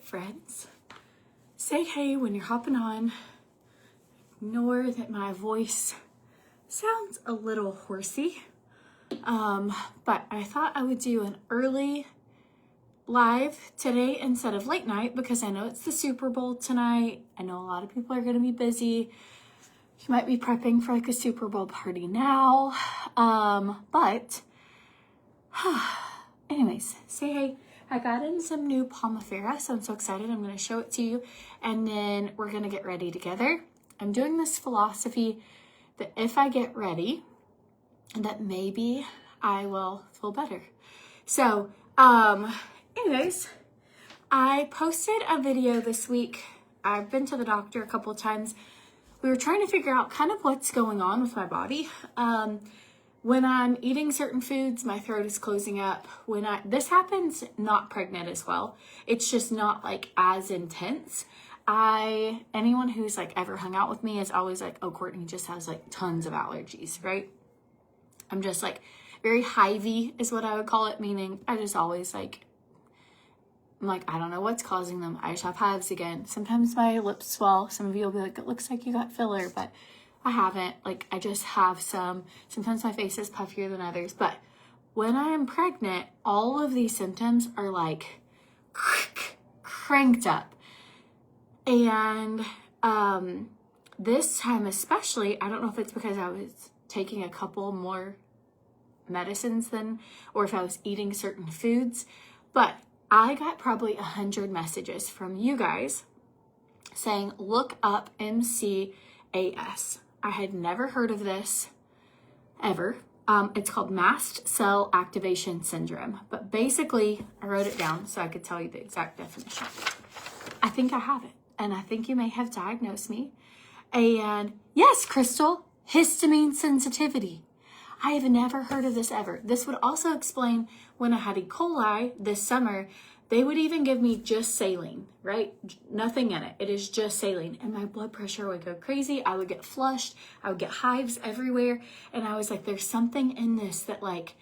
friends. Say hey when you're hopping on. Ignore that my voice sounds a little horsey. But I thought I would do an early live today instead of late night because I know it's the Super Bowl tonight. I know a lot of people are going to be busy. You might be prepping for like a Super Bowl party now. But anyways, say hey. I got in some new Pomifera, so I'm so excited. I'm going to show it to you, and then we're going to get ready together. I'm doing this philosophy that if I get ready, that maybe I will feel better. So, anyways, I posted a video this week. I've been to the doctor a couple of times. We were trying to figure out kind of what's going on with my body. When I'm eating certain foods, my throat is closing up. This happens not pregnant as well. It's just not like as intense. Anyone who's like ever hung out with me is always like, oh, Courtney just has like tons of allergies, right? I'm just like very hivey is what I would call it, meaning I just always like, I'm like, I don't know what's causing them. I just have hives again. Sometimes my lips swell. Some of you will be like, it looks like you got filler, but I haven't. Like, I just have some. Sometimes my face is puffier than others. But when I am pregnant, all of these symptoms are like cranked up. And this time especially, I don't know if it's because I was taking a couple more medicines or if I was eating certain foods, but I got probably 100 messages from you guys saying, look up MCAS. I had never heard of this ever. It's called mast cell activation syndrome. But basically, I wrote it down so I could tell you the exact definition. I think I have it. And I think you may have diagnosed me. And yes, Crystal, histamine sensitivity. I have never heard of this ever. This would also explain when I had E. coli this summer, they would even give me just saline, right? Nothing in it. It is just saline. And my blood pressure would go crazy. I would get flushed. I would get hives everywhere. And I was like, there's something in this that like,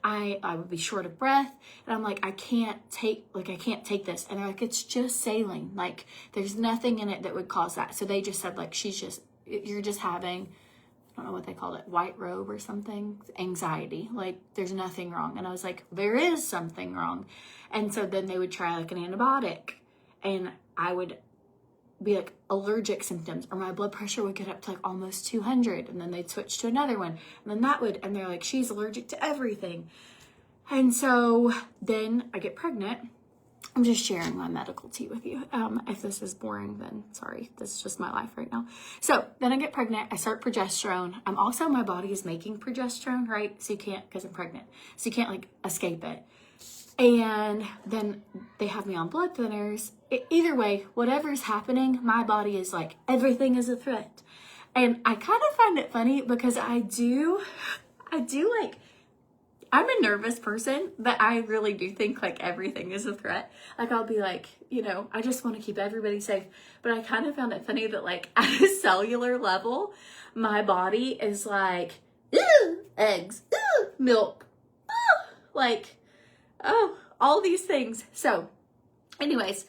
I would be short of breath. And I'm like, I can't take this. And they're like, it's just saline. Like, there's nothing in it that would cause that. So they just said like, you're just having, I don't know what they called it, white robe or something, anxiety, like there's nothing wrong. And I was like, there is something wrong. And so then they would try like an antibiotic and I would be like allergic symptoms, or my blood pressure would get up to like almost 200. And then they'd switch to another one, and then and they're like, she's allergic to everything. And so then I get pregnant. I'm just sharing my medical tea with you. If this is boring, then sorry. This is just my life right now. So then I get pregnant. I start progesterone. My body is making progesterone, right? So you can't, because I'm pregnant. So you can't like escape it. And then they have me on blood thinners. Either way, whatever's happening, my body is like, everything is a threat. And I kind of find it funny because I do like, I'm a nervous person, but I really do think like everything is a threat. Like I'll be like, I just want to keep everybody safe. But I kind of found it funny that like at a cellular level, my body is like, eggs, milk, like, oh, all these things. So anyways,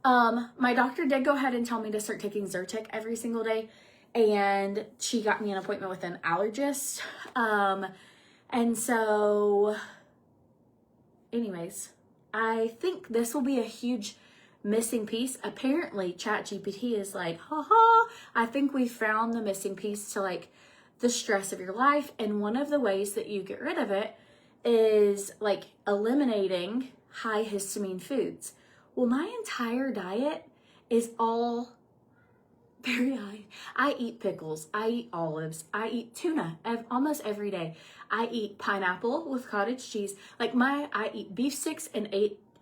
my doctor did go ahead and tell me to start taking Zyrtec every single day. And she got me an appointment with an allergist. And so, anyways, I think this will be a huge missing piece. Apparently, ChatGPT is like, I think we found the missing piece to like the stress of your life. And one of the ways that you get rid of it is like eliminating high histamine foods. Well, my entire diet is all very high. I eat pickles. I eat olives. I eat tuna almost every day. I eat pineapple with cottage cheese. I eat beef sticks and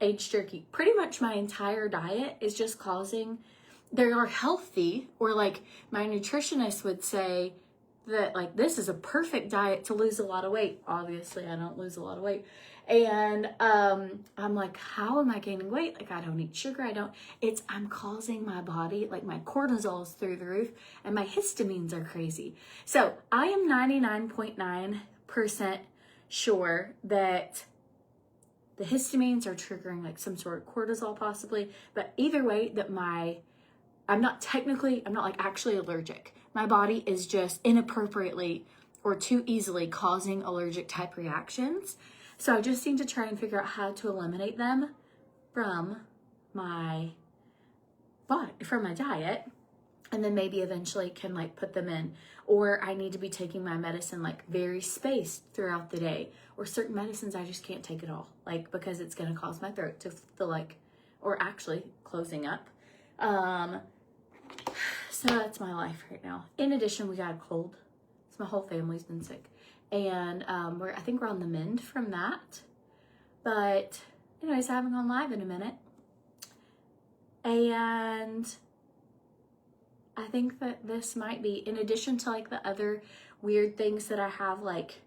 aged jerky. Pretty much my entire diet is just they are healthy, or like my nutritionist would say that like this is a perfect diet to lose a lot of weight. Obviously, I don't lose a lot of weight. And I'm like, how am I gaining weight? Like, I don't eat sugar. I'm causing my body, like my cortisol is through the roof and my histamines are crazy. So I am 99.9% sure that the histamines are triggering like some sort of cortisol possibly, but either way that I'm not like actually allergic. My body is just inappropriately or too easily causing allergic type reactions. So I just need to try and figure out how to eliminate them from my body, from my diet, and then maybe eventually can like put them in. Or I need to be taking my medicine like very spaced throughout the day, or certain medicines I just can't take at all, like because it's going to cause my throat to feel like, or actually closing up. So that's my life right now. In addition, we got a cold. So my whole family's been sick, and I think we're on the mend from that. But anyways, I haven't gone live in a minute, and I think that this might be, in addition to like the other weird things that I have, like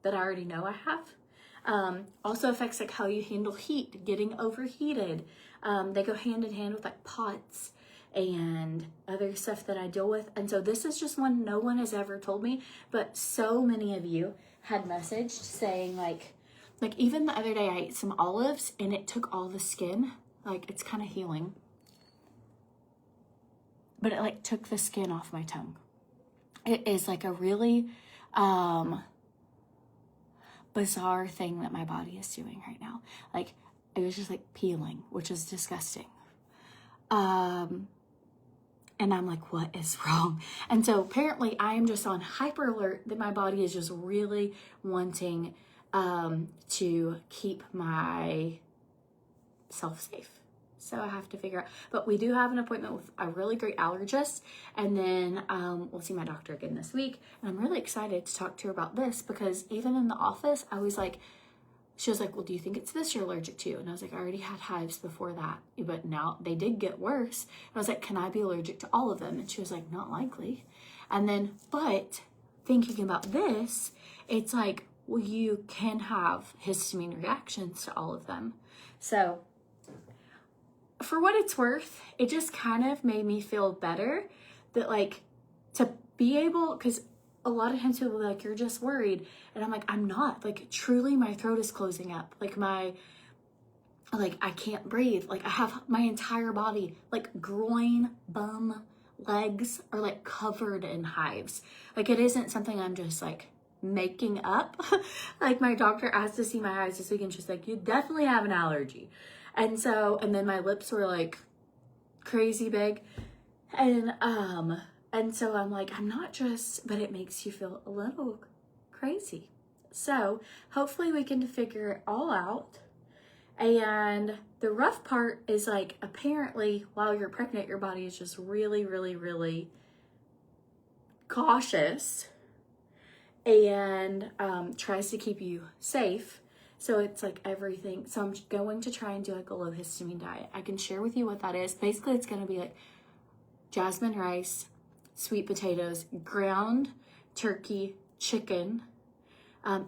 that I already know I have, also affects like how you handle heat, getting overheated. They go hand in hand with like POTS and other stuff that I deal with. And so this is just one no one has ever told me, but so many of you had messaged saying like even the other day I ate some olives and it took all the skin, like it's kind of healing, but it like took the skin off my tongue. It is like a really bizarre thing that my body is doing right now. Like it was just like peeling, which is disgusting. And I'm like, what is wrong? And so apparently I am just on hyper alert that my body is just really wanting to keep my self safe. So I have to figure out, but we do have an appointment with a really great allergist, and then we'll see my doctor again this week. And I'm really excited to talk to her about this, because even in the office, I was like, she was like, well, do you think it's this you're allergic to? And I was like, I already had hives before that, but now they did get worse. And I was like, can I be allergic to all of them? And she was like, not likely. And then, but thinking about this, it's like, well, you can have histamine reactions to all of them. So for what it's worth, it just kind of made me feel better that like to be able, because a lot of times people are like, you're just worried. And I'm like, I'm not. Like truly my throat is closing up. Like I can't breathe. Like I have my entire body, like groin, bum, legs are like covered in hives. Like it isn't something I'm just like making up. Like my doctor asked to see my hives this week and she's like, you definitely have an allergy. And then my lips were like crazy big. And so I'm like, I'm not just, but it makes you feel a little crazy. So hopefully we can figure it all out. And the rough part is like, apparently while you're pregnant, your body is just really, really, really cautious and tries to keep you safe. So it's like everything. So I'm going to try and do like a low histamine diet. I can share with you what that is. Basically, it's going to be like jasmine rice, sweet potatoes, ground turkey, chicken.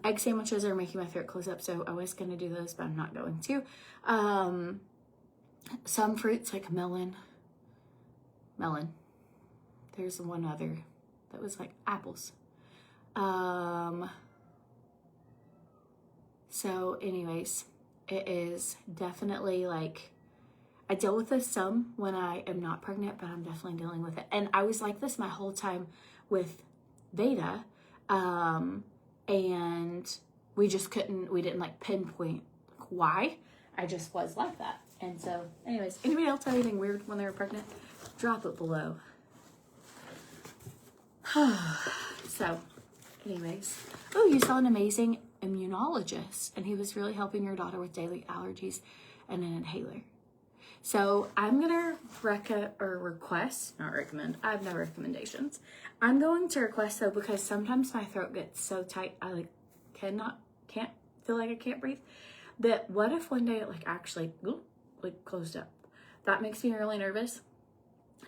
Egg sandwiches are making my throat close up, so I was going to do those, but I'm not going to. Some fruits like melon. There's one other that was like apples. So anyways, it is definitely like, I deal with this some when I am not pregnant, but I'm definitely dealing with it. And I was like this my whole time with Veda. And we didn't like pinpoint why. I just was like that. And so anyways, anybody else have anything weird when they were pregnant? Drop it below. So anyways, oh, you saw an amazing immunologist and he was really helping your daughter with daily allergies and an inhaler. So I'm gonna request, not recommend, I have no recommendations. I'm going to request though, because sometimes my throat gets so tight I like can't feel like I can't breathe, that what if one day it like actually like closed up? That makes me really nervous.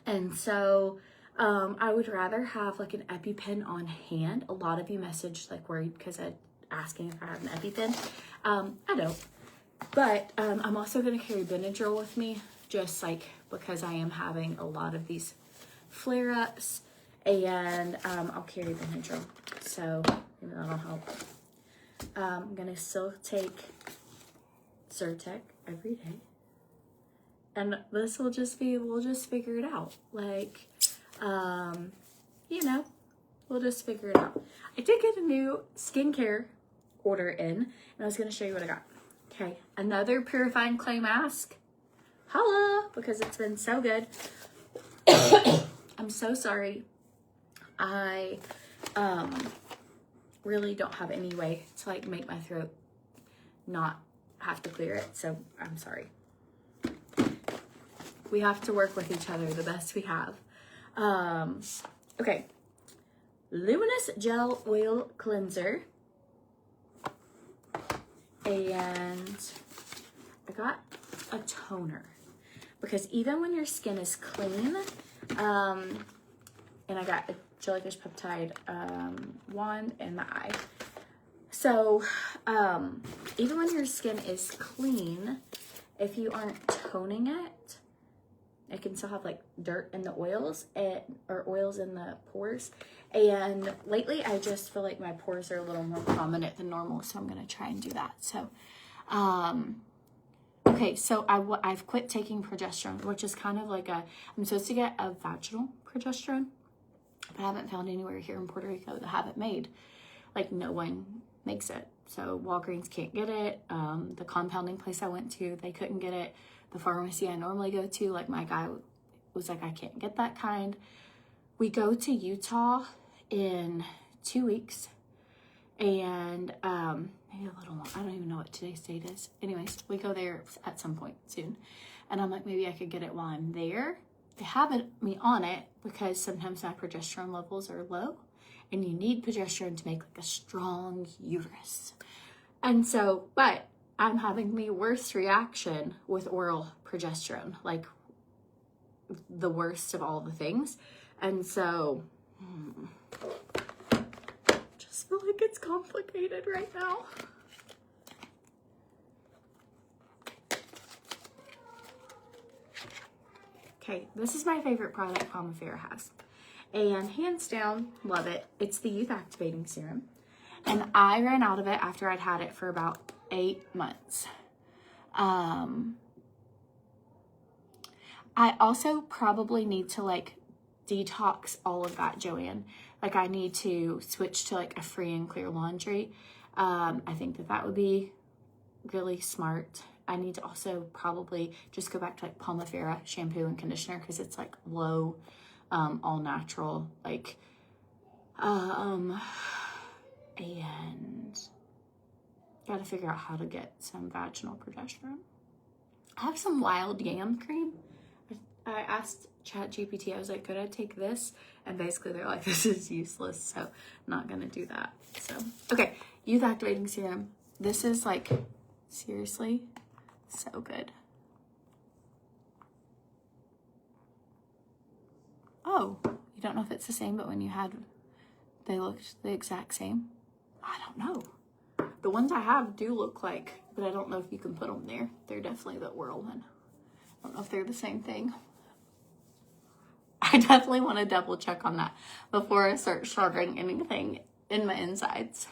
And so I would rather have like an EpiPen on hand. A lot of you messaged like worried because I'm asking if I have an EpiPen. I don't. But I'm also going to carry Benadryl with me, just like because I am having a lot of these flare-ups, and I'll carry Benadryl, so maybe that'll help. I'm going to still take Zyrtec every day. And this will just be, we'll just figure it out. Like, you know, we'll just figure it out. I did get a new skincare order in, and I was going to show you what I got. Okay, another purifying clay mask. Holla, because it's been so good. I'm so sorry. I really don't have any way to like make my throat not have to clear it, so I'm sorry. We have to work with each other the best we have. Okay. Luminous Gel Oil Cleanser. And I got a toner. Because even when your skin is clean, and I got a jellyfish peptide wand in the eye. So, even when your skin is clean, if you aren't toning it, it can still have like dirt in the oils or oils in the pores. And lately I just feel like my pores are a little more prominent than normal. So I'm going to try and do that. So, okay. So I've quit taking progesterone, which is kind of like I'm supposed to get a vaginal progesterone, but I haven't found anywhere here in Puerto Rico that have it made. Like no one makes it. So Walgreens can't get it. The compounding place I went to, they couldn't get it. The pharmacy I normally go to, like my guy was like, I can't get that kind. We go to Utah in 2 weeks and maybe a little more. I don't even know what today's date is. Anyways, we go there at some point soon. And I'm like, maybe I could get it while I'm there. They have me on it because sometimes my progesterone levels are low and you need progesterone to make like a strong uterus. And so, but I'm having the worst reaction with oral progesterone, like the worst of all the things. And so, just feel like it's complicated right now. Okay, this is my favorite product Pomifera has. And hands down, love it. It's the Youth Activating Serum. And I ran out of it after I'd had it for about 8 months. I also probably need to like detox all of that, Joanne. Like I need to switch to like a free and clear laundry. I think that would be really smart. I need to also probably just go back to like Pomifera shampoo and conditioner because it's like low, all natural, like, and got to figure out how to get some vaginal progesterone. I have some wild yam cream. I asked ChatGPT, I was like, could I take this? And basically they're like, this is useless, so I'm not gonna do that. So, okay, Youth Activating Serum. This is like, seriously, so good. Oh, you don't know if it's the same, but when you had, they looked the exact same? I don't know. The ones I have do look like, but I don't know if you can put them there. They're definitely the oral one. I don't know if they're the same thing. I definitely want to double check on that before I start starting anything in my insides.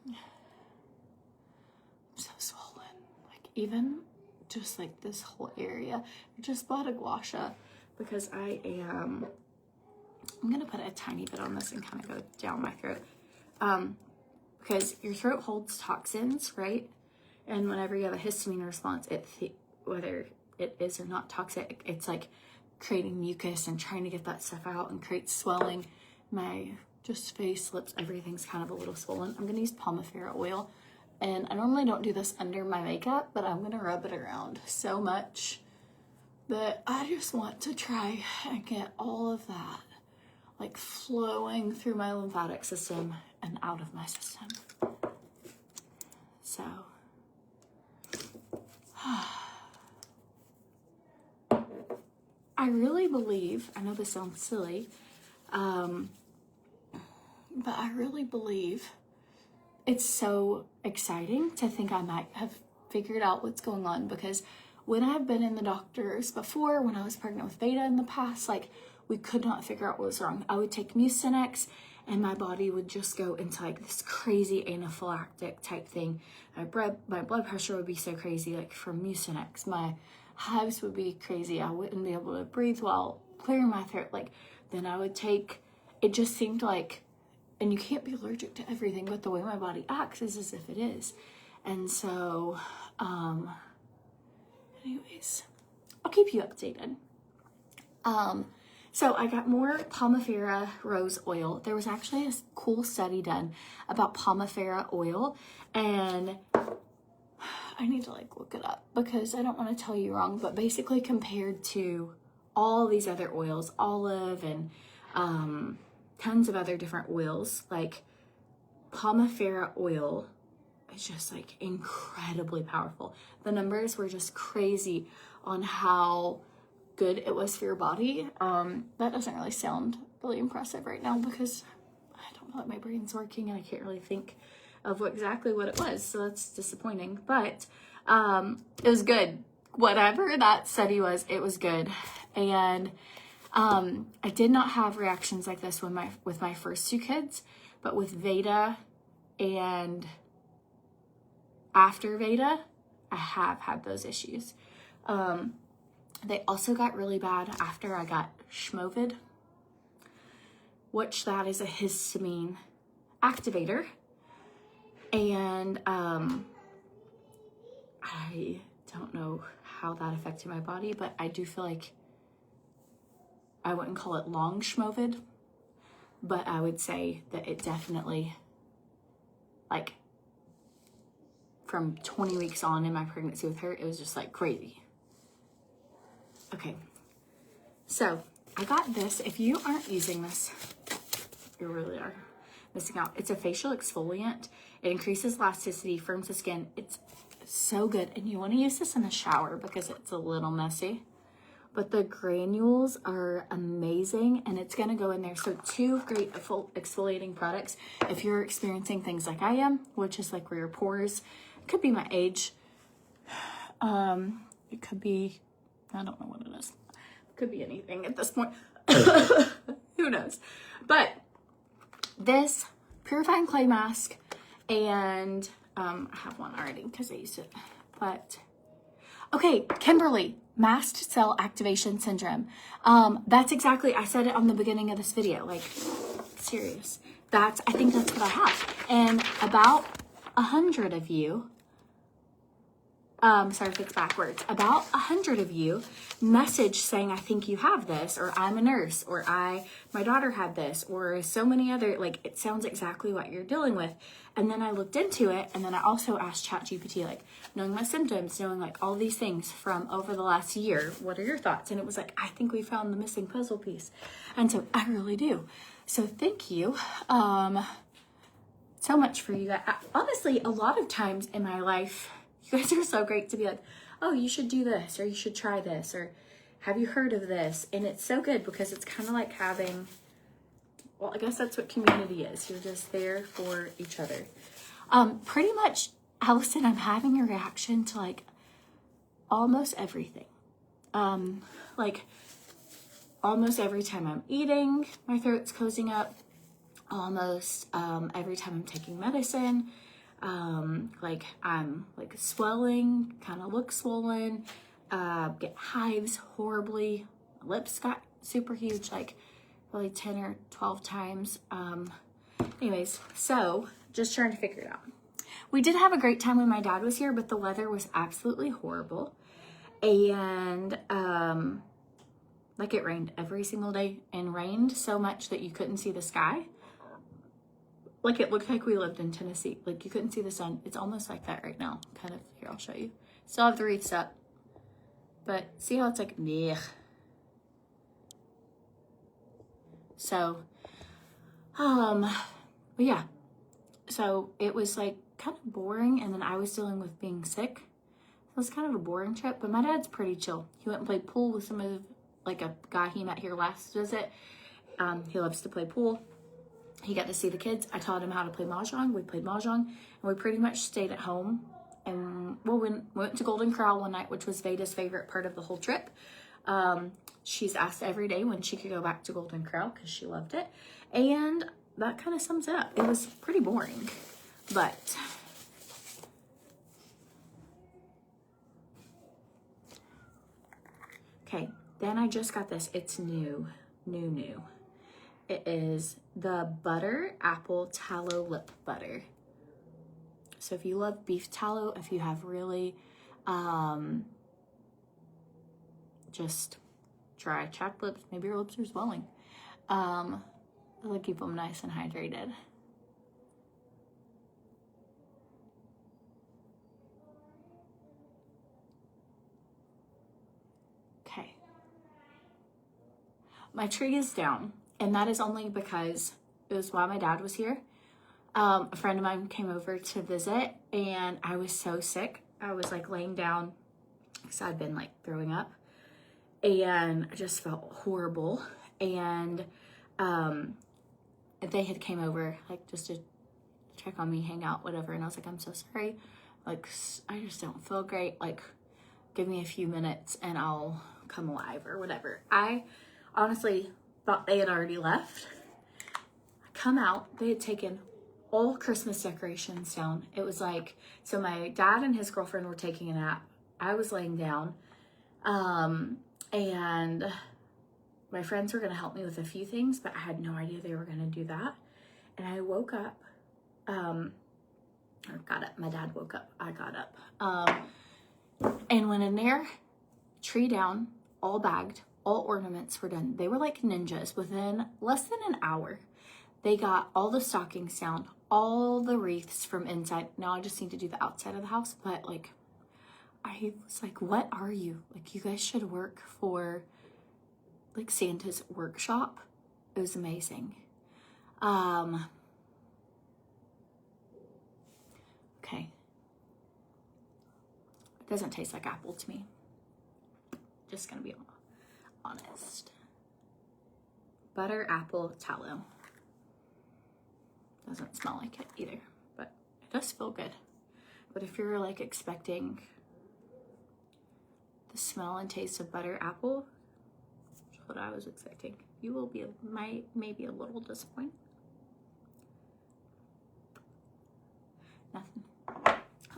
I'm so swollen. Like even just like this whole area. I just bought a gua sha because I'm going to put a tiny bit on this and kind of go down my throat. Because your throat holds toxins, right? And whenever you have a histamine response, whether it is or not toxic, it's like creating mucus and trying to get that stuff out and create swelling. My just face, lips, everything's kind of a little swollen. I'm gonna use Pomifera oil. And I normally don't do this under my makeup, but I'm gonna rub it around so much that I just want to try and get all of that like flowing through my lymphatic system and out of my system. So, I really believe, I know this sounds silly, but I really believe it's so exciting to think I might have figured out what's going on, because when I've been in the doctors before, when I was pregnant with Beta in the past, like we could not figure out what was wrong. I would take Mucinex and my body would just go into like this crazy anaphylactic type thing. My blood pressure would be so crazy, like from Mucinex. My hives would be crazy. I wouldn't be able to breathe while clearing my throat. Like, then I would take, it just seemed like, and you can't be allergic to everything, but the way my body acts is as if it is. And so, anyways, I'll keep you updated. So I got more Pomifera rose oil. There was actually a cool study done about Pomifera oil, and I need to like look it up because I don't want to tell you wrong, but basically compared to all these other oils, olive and tons of other different oils, like Pomifera oil is just like incredibly powerful. The numbers were just crazy on how good it was for your body. That doesn't really sound really impressive right now because I don't know, like my brain's working and I can't really think of exactly what it was, so that's disappointing. But it was good. Whatever that study was, it was good. And I did not have reactions like this with my first two kids, but with Veda and after Veda, I have had those issues. They also got really bad after I got Schmovid, which that is a histamine activator. And I don't know how that affected my body, but I do feel like I wouldn't call it long Schmovid, but I would say that it definitely, like, from 20 weeks on in my pregnancy with her, it was just like crazy. Okay, so I got this. If you aren't using this, you really are missing out. It's a facial exfoliant. It increases elasticity, firms the skin. It's so good, and you want to use this in the shower because it's a little messy, but the granules are amazing, and it's going to go in there. So two great exfoliating products if you're experiencing things like I am, which is like where your pores, it could be my age, it could be, I don't know what it is. It could be anything at this point. Who knows? But this purifying clay mask, and I have one already because I used it. But okay, Kimberly, mast cell activation syndrome. That's exactly, I said it on the beginning of this video. Like, serious. I think that's what I have. And about 100 of you, sorry if it's backwards, about 100 of you message saying, I think you have this, or I'm a nurse, or my daughter had this, or so many other, like, it sounds exactly what you're dealing with. And then I looked into it, and then I also asked ChatGPT, like, knowing my symptoms, knowing like all these things from over the last year, what are your thoughts? And it was like, I think we found the missing puzzle piece. And so I really do. So thank you so much for you guys. Honestly, a lot of times in my life, you guys are so great to be like, oh, you should do this, or you should try this, or have you heard of this? And it's so good because it's kind of like having, well, I guess that's what community is. You're just there for each other. Pretty much, Allison, I'm having a reaction to like almost everything. Like almost every time I'm eating, my throat's closing up. Almost every time I'm taking medicine. Like I'm like swelling, kind of look swollen, get hives horribly, lips got super huge, like probably 10 or 12 times. Anyways, so just trying to figure it out. We did have a great time when my dad was here, but the weather was absolutely horrible. And like it rained every single day, and rained so much that you couldn't see the sky. Like it looked like we lived in Tennessee. Like you couldn't see the sun. It's almost like that right now. Kind of. Here, I'll show you. Still have the wreaths up. But see how it's like, meh. So, but yeah. So it was like kind of boring. And then I was dealing with being sick. It was kind of a boring trip. But my dad's pretty chill. He went and played pool with some of, like a guy he met here last visit. He loves to play pool. He got to see the kids. I taught him how to play Mahjong. We played Mahjong, and we pretty much stayed at home. And well, we went to Golden Corral one night, which was Veda's favorite part of the whole trip. She's asked every day when she could go back to Golden Corral because she loved it. And that kind of sums it up. It was pretty boring, but okay, then I just got this. It's new. It is the Butter Apple Tallow Lip Butter. So if you love beef tallow, if you have really just dry chapped lips, maybe your lips are swelling, it'll keep them nice and hydrated. Okay. My tree is down, and that is only because it was while my dad was here. A friend of mine came over to visit, and I was so sick. I was like laying down because I'd been like throwing up, and I just felt horrible. And they had came over like just to check on me, hang out, whatever. And I was like, I'm so sorry. Like, I just don't feel great. Like, give me a few minutes and I'll come alive or whatever. I honestly thought they had already left. I come out, they had taken all Christmas decorations down. It was like, so my dad and his girlfriend were taking a nap. I was laying down, and my friends were gonna help me with a few things, but I had no idea they were gonna do that. And I woke up, or got up, my dad woke up, I got up, and went in there, tree down, all bagged, all ornaments were done. They were like ninjas. Within less than an hour, they got all the stockings down, all the wreaths from inside. Now I just need to do the outside of the house, but like, I was like, what are you? Like, you guys should work for like Santa's workshop. It was amazing. Okay. It doesn't taste like apple to me. Just gonna be honest. Butter apple tallow. Doesn't smell like it either, but it does feel good. But if you're like expecting the smell and taste of butter apple, which is what I was expecting, you will be maybe a little disappointed. Nothing.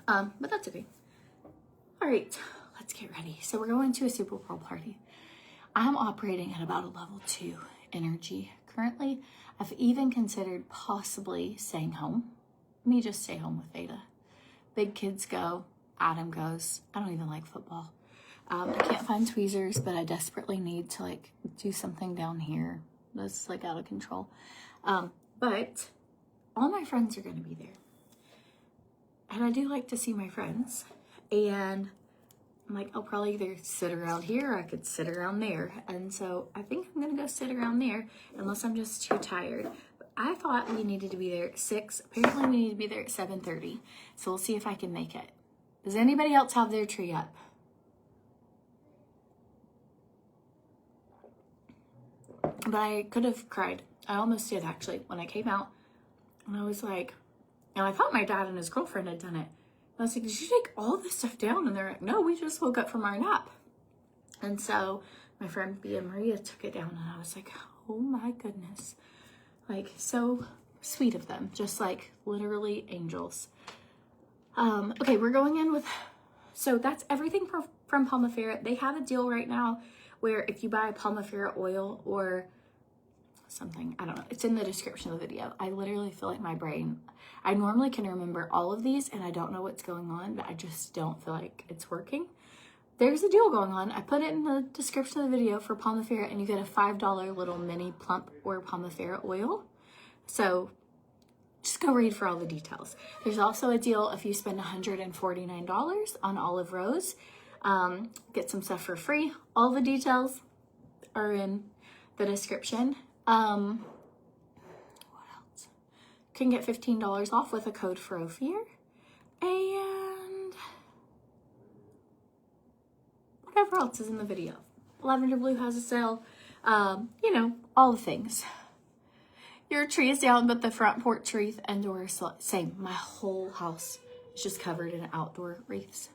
But that's okay. All right, let's get ready. So we're going to a Super Bowl party. I'm operating at about a level 2 energy currently. I've even considered possibly staying home. Me just stay home with Veda. Big kids go, Adam goes. I don't even like football. I can't find tweezers, but I desperately need to like do something down here. That's like out of control. But all my friends are gonna be there. And I do like to see my friends. And I'm like, I'll probably either sit around here or I could sit around there. And so I think I'm gonna go sit around there unless I'm just too tired. But I thought we needed to be there at 6. Apparently we need to be there at 7:30. So we'll see if I can make it. Does anybody else have their tree up? But I could have cried. I almost did actually when I came out. And I was like, and I thought my dad and his girlfriend had done it. I was like, did you take all this stuff down? And they're like, no, we just woke up from our nap. And so my friend Bea and Maria took it down, and I was like, oh my goodness. Like, so sweet of them. Just like literally angels. Okay, we're going in with, so that's everything from Pomifera. They have a deal right now where if you buy a Pomifera oil or something, I don't know, it's in the description of the video. I literally feel like my brain, I normally can remember all of these and I don't know what's going on, but I just don't feel like it's working. There's a deal going on. I put it in the description of the video for Pomifera, and you get a $5 little mini Plump or Pomifera oil. So just go read for all the details. There's also a deal if you spend $149 on Olive Rose, get some stuff for free. All the details are in the description. What else? Can get $15 off with a code for OFIR. And whatever else is in the video. Lavender Blue has a sale. You know, all the things. Your tree is down, but the front porch wreath and door is same. My whole house is just covered in outdoor wreaths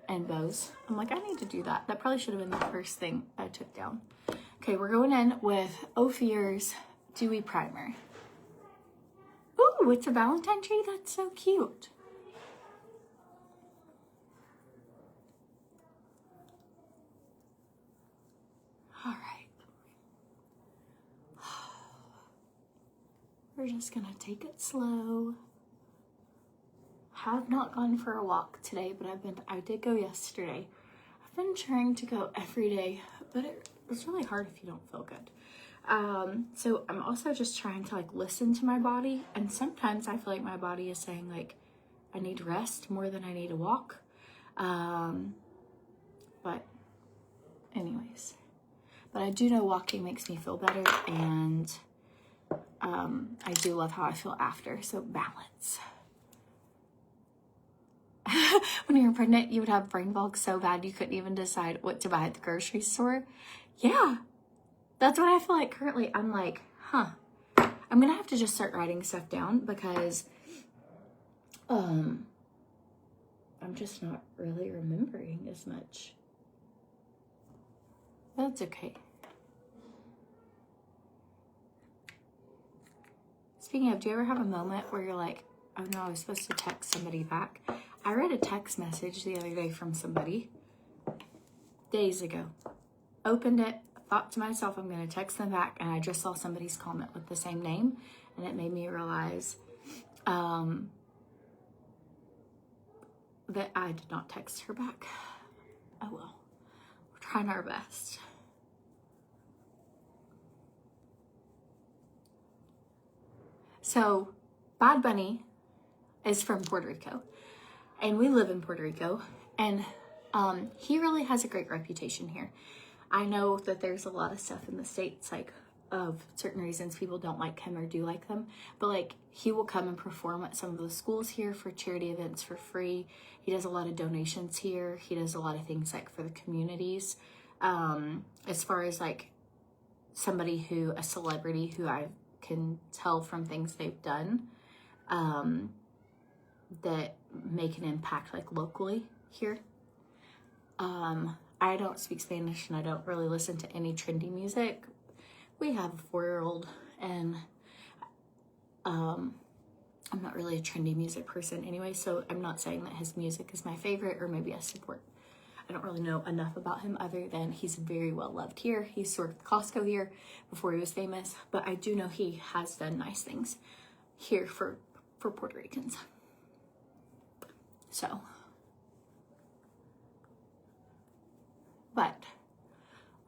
and bows. I'm like, I need to do that. That probably should have been the first thing I took down. Okay, we're going in with OFIR's Dewy Primer. Oh, it's a Valentine tree? That's so cute. All right. We're just gonna take it slow. Have not gone for a walk today, but I did go yesterday. I've been trying to go every day, but it's really hard if you don't feel good. So I'm also just trying to like listen to my body, and sometimes I feel like my body is saying like I need rest more than I need a walk. But anyways, but I do know walking makes me feel better, and I do love how I feel after, so balance. When you were pregnant, you would have brain fog so bad you couldn't even decide what to buy at the grocery store. Yeah, that's what I feel like currently. I'm like, I'm gonna have to just start writing stuff down because I'm just not really remembering as much. That's okay. Speaking of, do you ever have a moment where you're like, oh no, I was supposed to text somebody back? I read a text message the other day from somebody days ago. Opened it, thought to myself, I'm going to text them back, and I just saw somebody's comment with the same name, and it made me realize that I did not text her back. Oh well, we're trying our best. So, Bad Bunny is from Puerto Rico, and we live in Puerto Rico, and he really has a great reputation here. I know that there's a lot of stuff in the States, like, of certain reasons people don't like him or do like them, but like, he will come and perform at some of the schools here for charity events for free. He does a lot of donations here. He does a lot of things like for the communities. As far as like a celebrity who I can tell from things they've done that make an impact like locally here. I don't speak Spanish and I don't really listen to any trendy music. We have a 4-year-old, and I'm not really a trendy music person anyway, so I'm not saying that his music is my favorite or maybe I support. I don't really know enough about him other than he's very well loved here. He served Costco here before he was famous, but I do know he has done nice things here for Puerto Ricans. So, but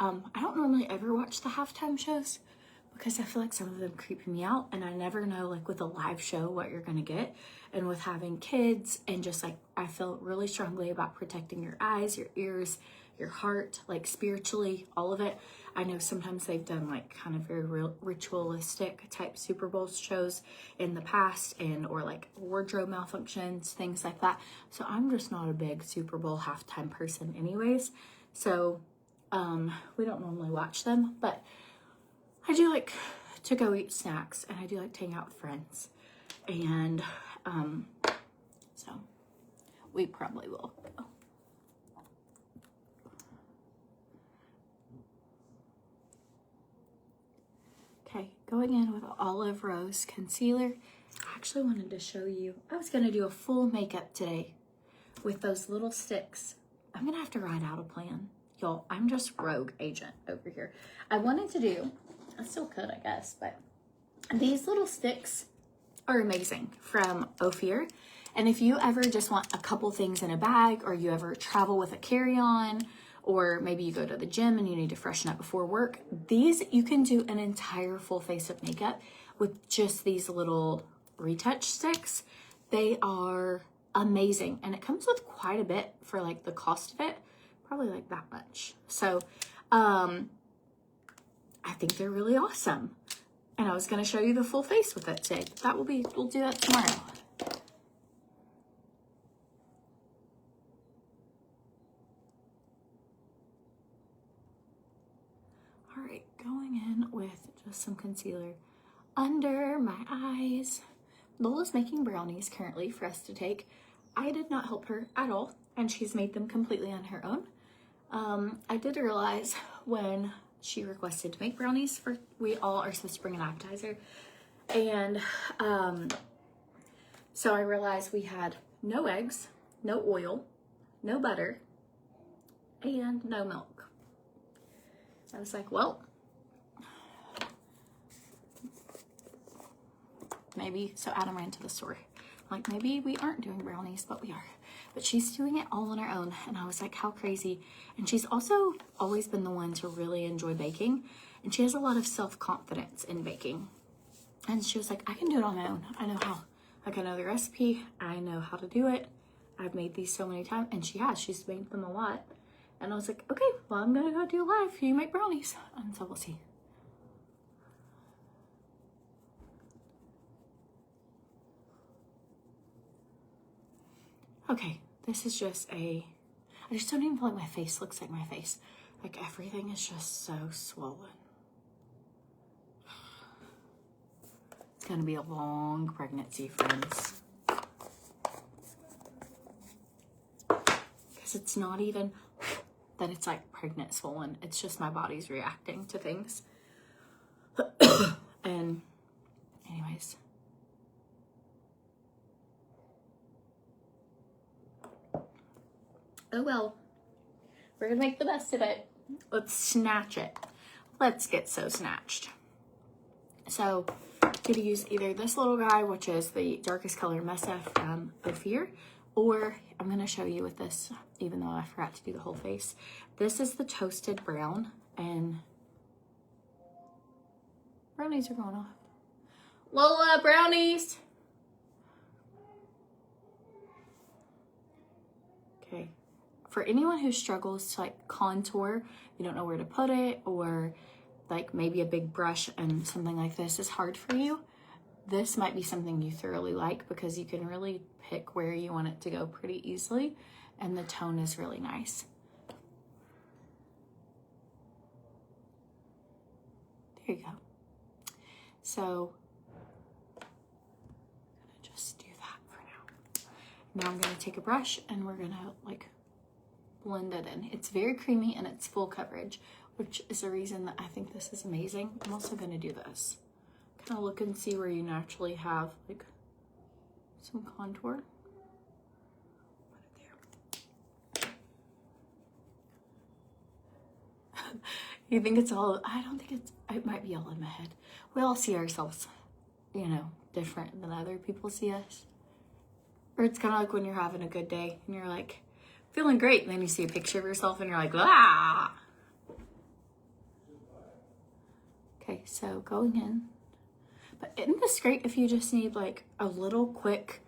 I don't normally ever watch the halftime shows because I feel like some of them creep me out, and I never know like with a live show what you're gonna get. And with having kids and just like, I feel really strongly about protecting your eyes, your ears, your heart, like spiritually, all of it. I know sometimes they've done like kind of very ritualistic type Super Bowl shows in the past, and or like wardrobe malfunctions, things like that. So I'm just not a big Super Bowl halftime person anyways. So we don't normally watch them, but I do like to go eat snacks, and I do like to hang out with friends, and so we probably will go. Okay, going in with Olive Rose Concealer. I actually wanted to show you, I was gonna do a full makeup today with those little sticks. I'm gonna have to write out a plan. Y'all, I'm just rogue agent over here. I wanted to do, I still could, I guess, but these little sticks are amazing from OFIR. And if you ever just want a couple things in a bag, or you ever travel with a carry-on, or maybe you go to the gym and you need to freshen up before work, these, you can do an entire full face of makeup with just these little retouch sticks. They are amazing, and it comes with quite a bit for like the cost of it, probably like that much. So I think they're really awesome, and I was going to show you the full face with it today. We'll do that tomorrow. All right, going in with just some concealer under my eyes. Lola's making brownies currently for us to take. I did not help her at all, and she's made them completely on her own. I did realize when she requested to make brownies, we all are supposed to bring an appetizer, and So I realized we had no eggs, no oil, no butter, and no milk. I was like, well, maybe, so Adam ran to the store. Like, maybe we aren't doing brownies, but we are. But she's doing it all on her own. And I was like, how crazy. And she's also always been the one to really enjoy baking. And she has a lot of self-confidence in baking. And she was like, I can do it on my own. I know how. Like, I know the recipe. I know how to do it. I've made these so many times. And she has. She's made them a lot. And I was like, okay, well, I'm going to go do live. You make brownies. And so we'll see. Okay, this is just I just don't even feel like my face looks like my face. Like, everything is just so swollen. It's gonna be a long pregnancy, friends. Because it's not even that it's like pregnant swollen. It's just my body's reacting to things. And anyways. Oh well, we're gonna make the best of it. Let's snatch it. Let's get so snatched. So I'm gonna use either this little guy, which is the darkest color Mesa from OFIR, or I'm gonna show you with this, even though I forgot to do the whole face. This is the toasted brown, and brownies are going off. Lola, brownies! Okay. For anyone who struggles to like contour, you don't know where to put it, or like maybe a big brush and something like this is hard for you, this might be something you thoroughly like because you can really pick where you want it to go pretty easily, and the tone is really nice. There you go. So I'm gonna just do that for now. Now I'm gonna take a brush and we're gonna like blend it in. It's very creamy and it's full coverage, which is the reason that I think this is amazing. I'm also going to do this. Kind of look and see where you naturally have like some contour. Put it there. You think it's all, I don't think it might be all in my head. We all see ourselves, you know, different than other people see us. Or it's kind of like when you're having a good day and you're like, feeling great, and then you see a picture of yourself and you're like, ah. Okay, so going in. But isn't this great if you just need like a little quick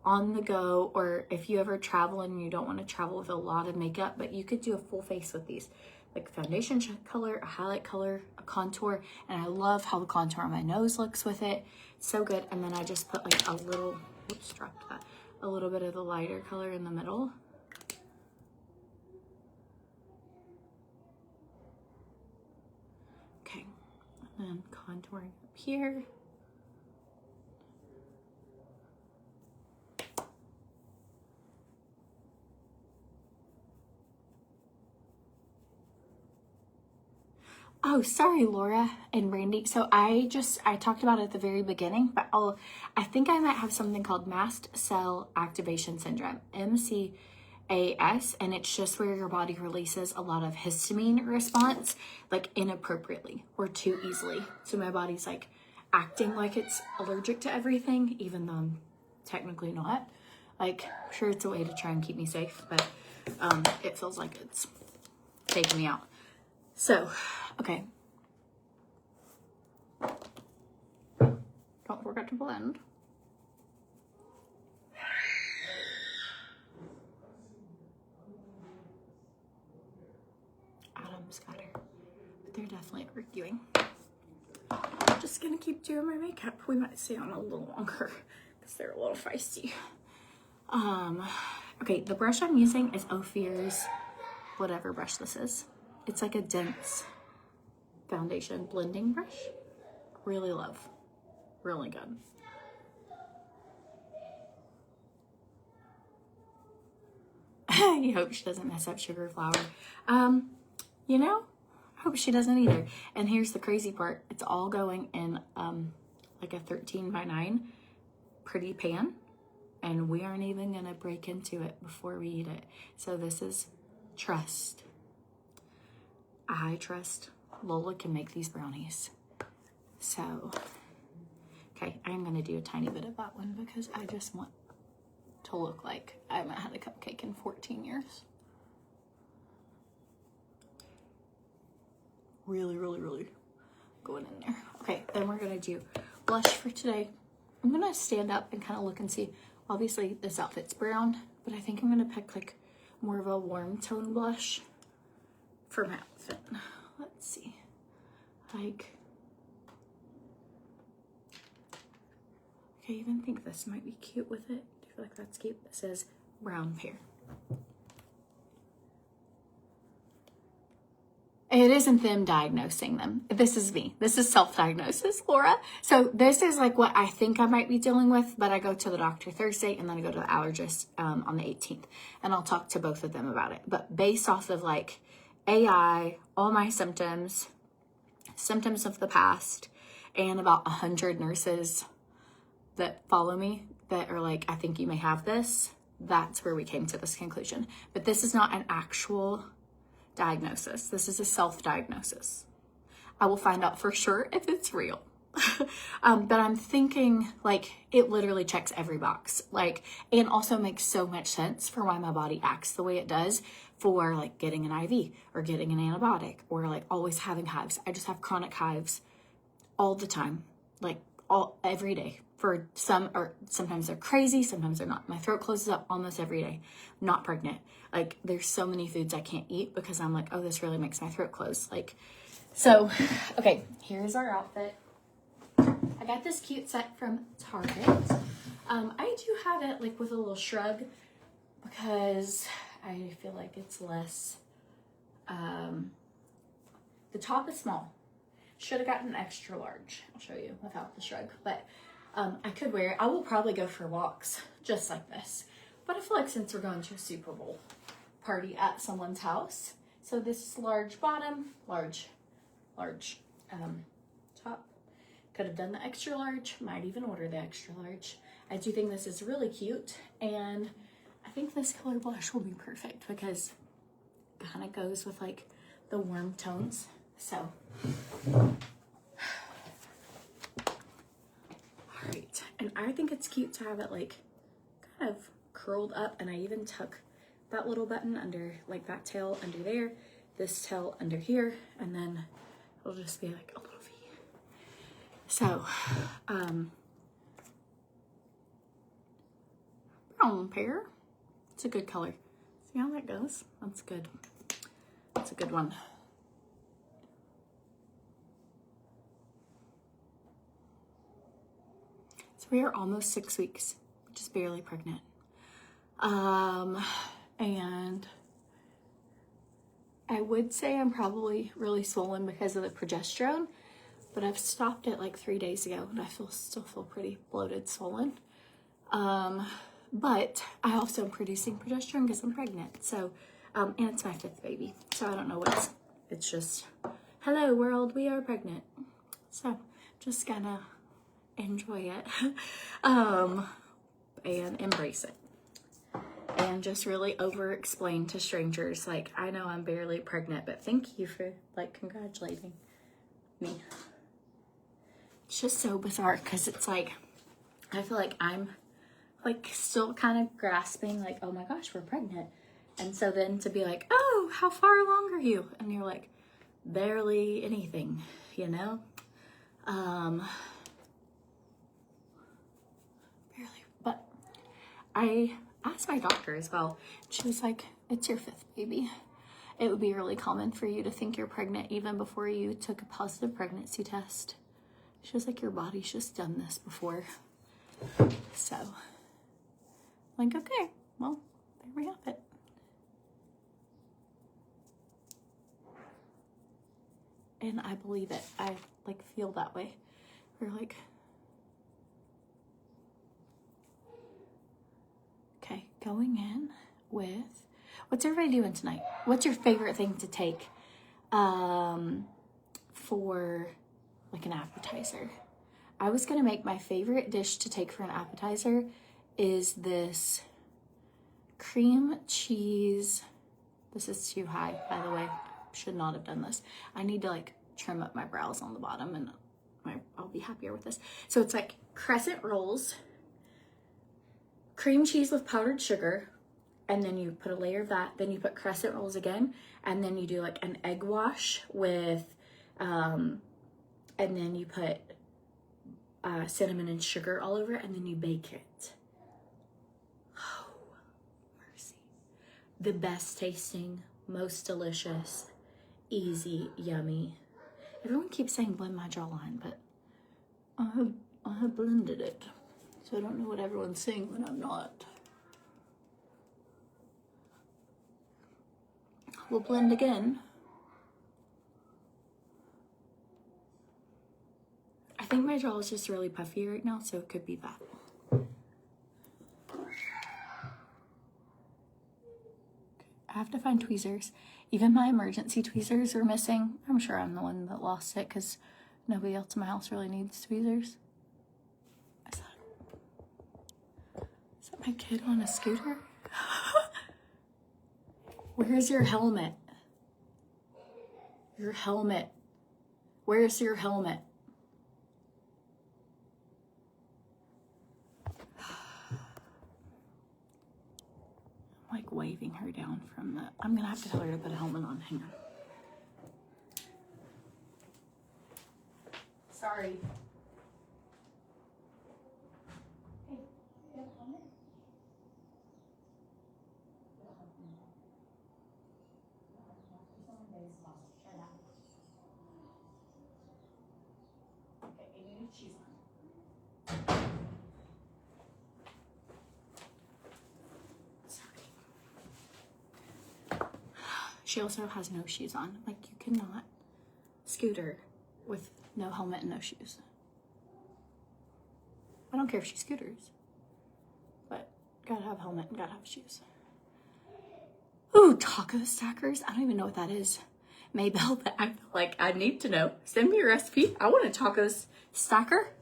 on the go, or if you ever travel and you don't want to travel with a lot of makeup, but you could do a full face with these, like foundation color, a highlight color, a contour. And I love how the contour on my nose looks with it. It's so good. And then I just put like a little, oops, dropped that, a little bit of the lighter color in the middle. And then contouring up here. Oh, sorry, Laura and Brandy. So I talked about it at the very beginning, but I think I might have something called mast cell activation syndrome, MCAS, and it's just where your body releases a lot of histamine response, like inappropriately or too easily. So my body's like acting like it's allergic to everything, even though I'm technically not. Like, I'm sure it's a way to try and keep me safe, but it feels like it's taking me out. So, okay. Don't forget to blend. Adam's got her. But they're definitely arguing. I'm just gonna keep doing my makeup. We might stay on a little longer because they're a little feisty. Okay, the brush I'm using is OFIR's whatever brush this is. It's like a dense foundation blending brush. Really love. Really good. You hope she doesn't mess up sugar flour. You know, hope she doesn't either. And here's the crazy part. It's all going in like a 13 by 9 pretty pan, and we aren't even gonna break into it before we eat it. So this is trust. I trust Lola can make these brownies. So, okay, I'm gonna do a tiny bit of that one because I just want to look like I haven't had a cupcake in 14 years. Really, really, really going in there. Okay, then we're gonna do blush for today. I'm gonna stand up and kind of look and see. Obviously this outfit's brown, but I think I'm gonna pick like more of a warm tone blush for my outfit. Let's see, like, okay, I even think this might be cute with it. Do you feel like that's cute? It says brown pear. It isn't them diagnosing them. This is me. This is self-diagnosis, Laura. So this is like what I think I might be dealing with, but I go to the doctor Thursday and then I go to the allergist on the 18th, and I'll talk to both of them about it. But based off of like AI, all my symptoms of the past, and about 100 nurses that follow me that are like, I think you may have this, that's where we came to this conclusion. But this is not an actual diagnosis. This is a self-diagnosis. I will find out for sure if it's real. But I'm thinking like it literally checks every box, like, and also makes so much sense for why my body acts the way it does for like getting an IV or getting an antibiotic or like always having hives. I just have chronic hives all the time, like every day. For some, or sometimes they're crazy, sometimes they're not. My throat closes up almost every day. Not pregnant. Like there's so many foods I can't eat because I'm like, oh, this really makes my throat close. Like, so, okay, here's our outfit. I got this cute set from Target. I do have it like with a little shrug because I feel like it's less, the top is small. Should have gotten an extra large. I'll show you without the shrug, but I could wear it. I will probably go for walks just like this. But I feel like since we're going to a Super Bowl party at someone's house, so this is large bottom, large top. Could have done the extra large, might even order the extra large. I do think this is really cute, and I think this color blush will be perfect because it kind of goes with like the warm tones. So, alright, and I think it's cute to have it like kind of curled up, and I even tuck that little button under, like that tail under there, this tail under here, and then it'll just be like a little V. So, brown pear, it's a good color. See how that goes? That's good. That's a good one. So we are almost 6 weeks, just barely pregnant. And I would say I'm probably really swollen because of the progesterone, but I've stopped it like 3 days ago and I still feel pretty bloated, swollen. But I also am producing progesterone because I'm pregnant. So, and it's my 5th baby. So I don't know it's just, hello world, we are pregnant. So just gonna enjoy it, and embrace it. And just really over-explain to strangers, like, I know I'm barely pregnant, but thank you for, like, congratulating me. It's just so bizarre, because it's like, I feel like I'm, like, still kind of grasping, like, oh my gosh, we're pregnant. And so then to be like, oh, how far along are you? And you're like, barely anything, you know? Barely. But I asked my doctor as well. She was like, it's your 5th baby. It would be really common for you to think you're pregnant even before you took a positive pregnancy test. She was like, your body's just done this before. So, I'm like, okay, well, there we have it. And I believe it. I like feel that way. We're like, okay, going in with, what's everybody doing tonight? What's your favorite thing to take for like an appetizer? I was gonna make my favorite dish to take for an appetizer is this cream cheese. This is too high, by the way. Should not have done this. I need to like trim up my brows on the bottom and I'll be happier with this. So it's like crescent rolls, cream cheese with powdered sugar, and then you put a layer of that, then you put crescent rolls again, and then you do like an egg wash with, and then you put cinnamon and sugar all over it, and then you bake it. Oh, mercy. The best tasting, most delicious, easy, yummy. Everyone keeps saying blend my jawline, but I have blended it. So I don't know what everyone's saying when I'm not. We'll blend again. I think my jaw is just really puffy right now, so it could be that. I have to find tweezers. Even my emergency tweezers are missing. I'm sure I'm the one that lost it because nobody else in my house really needs tweezers. Is that my kid on a scooter? Where's your helmet? Your helmet. Where's your helmet? I'm like waving her down from the... I'm gonna have to tell her to put a helmet on. Hang on. Sorry. Hey, you have a helmet? Okay, you need cheese on. She also has no shoes on. Like, you cannot scooter with no helmet and no shoes. I don't care if she scooters, but gotta have a helmet and gotta have shoes. Ooh, taco stackers. I don't even know what that is. Maybell, but I feel like I need to know. Send me a recipe. I want a taco stacker.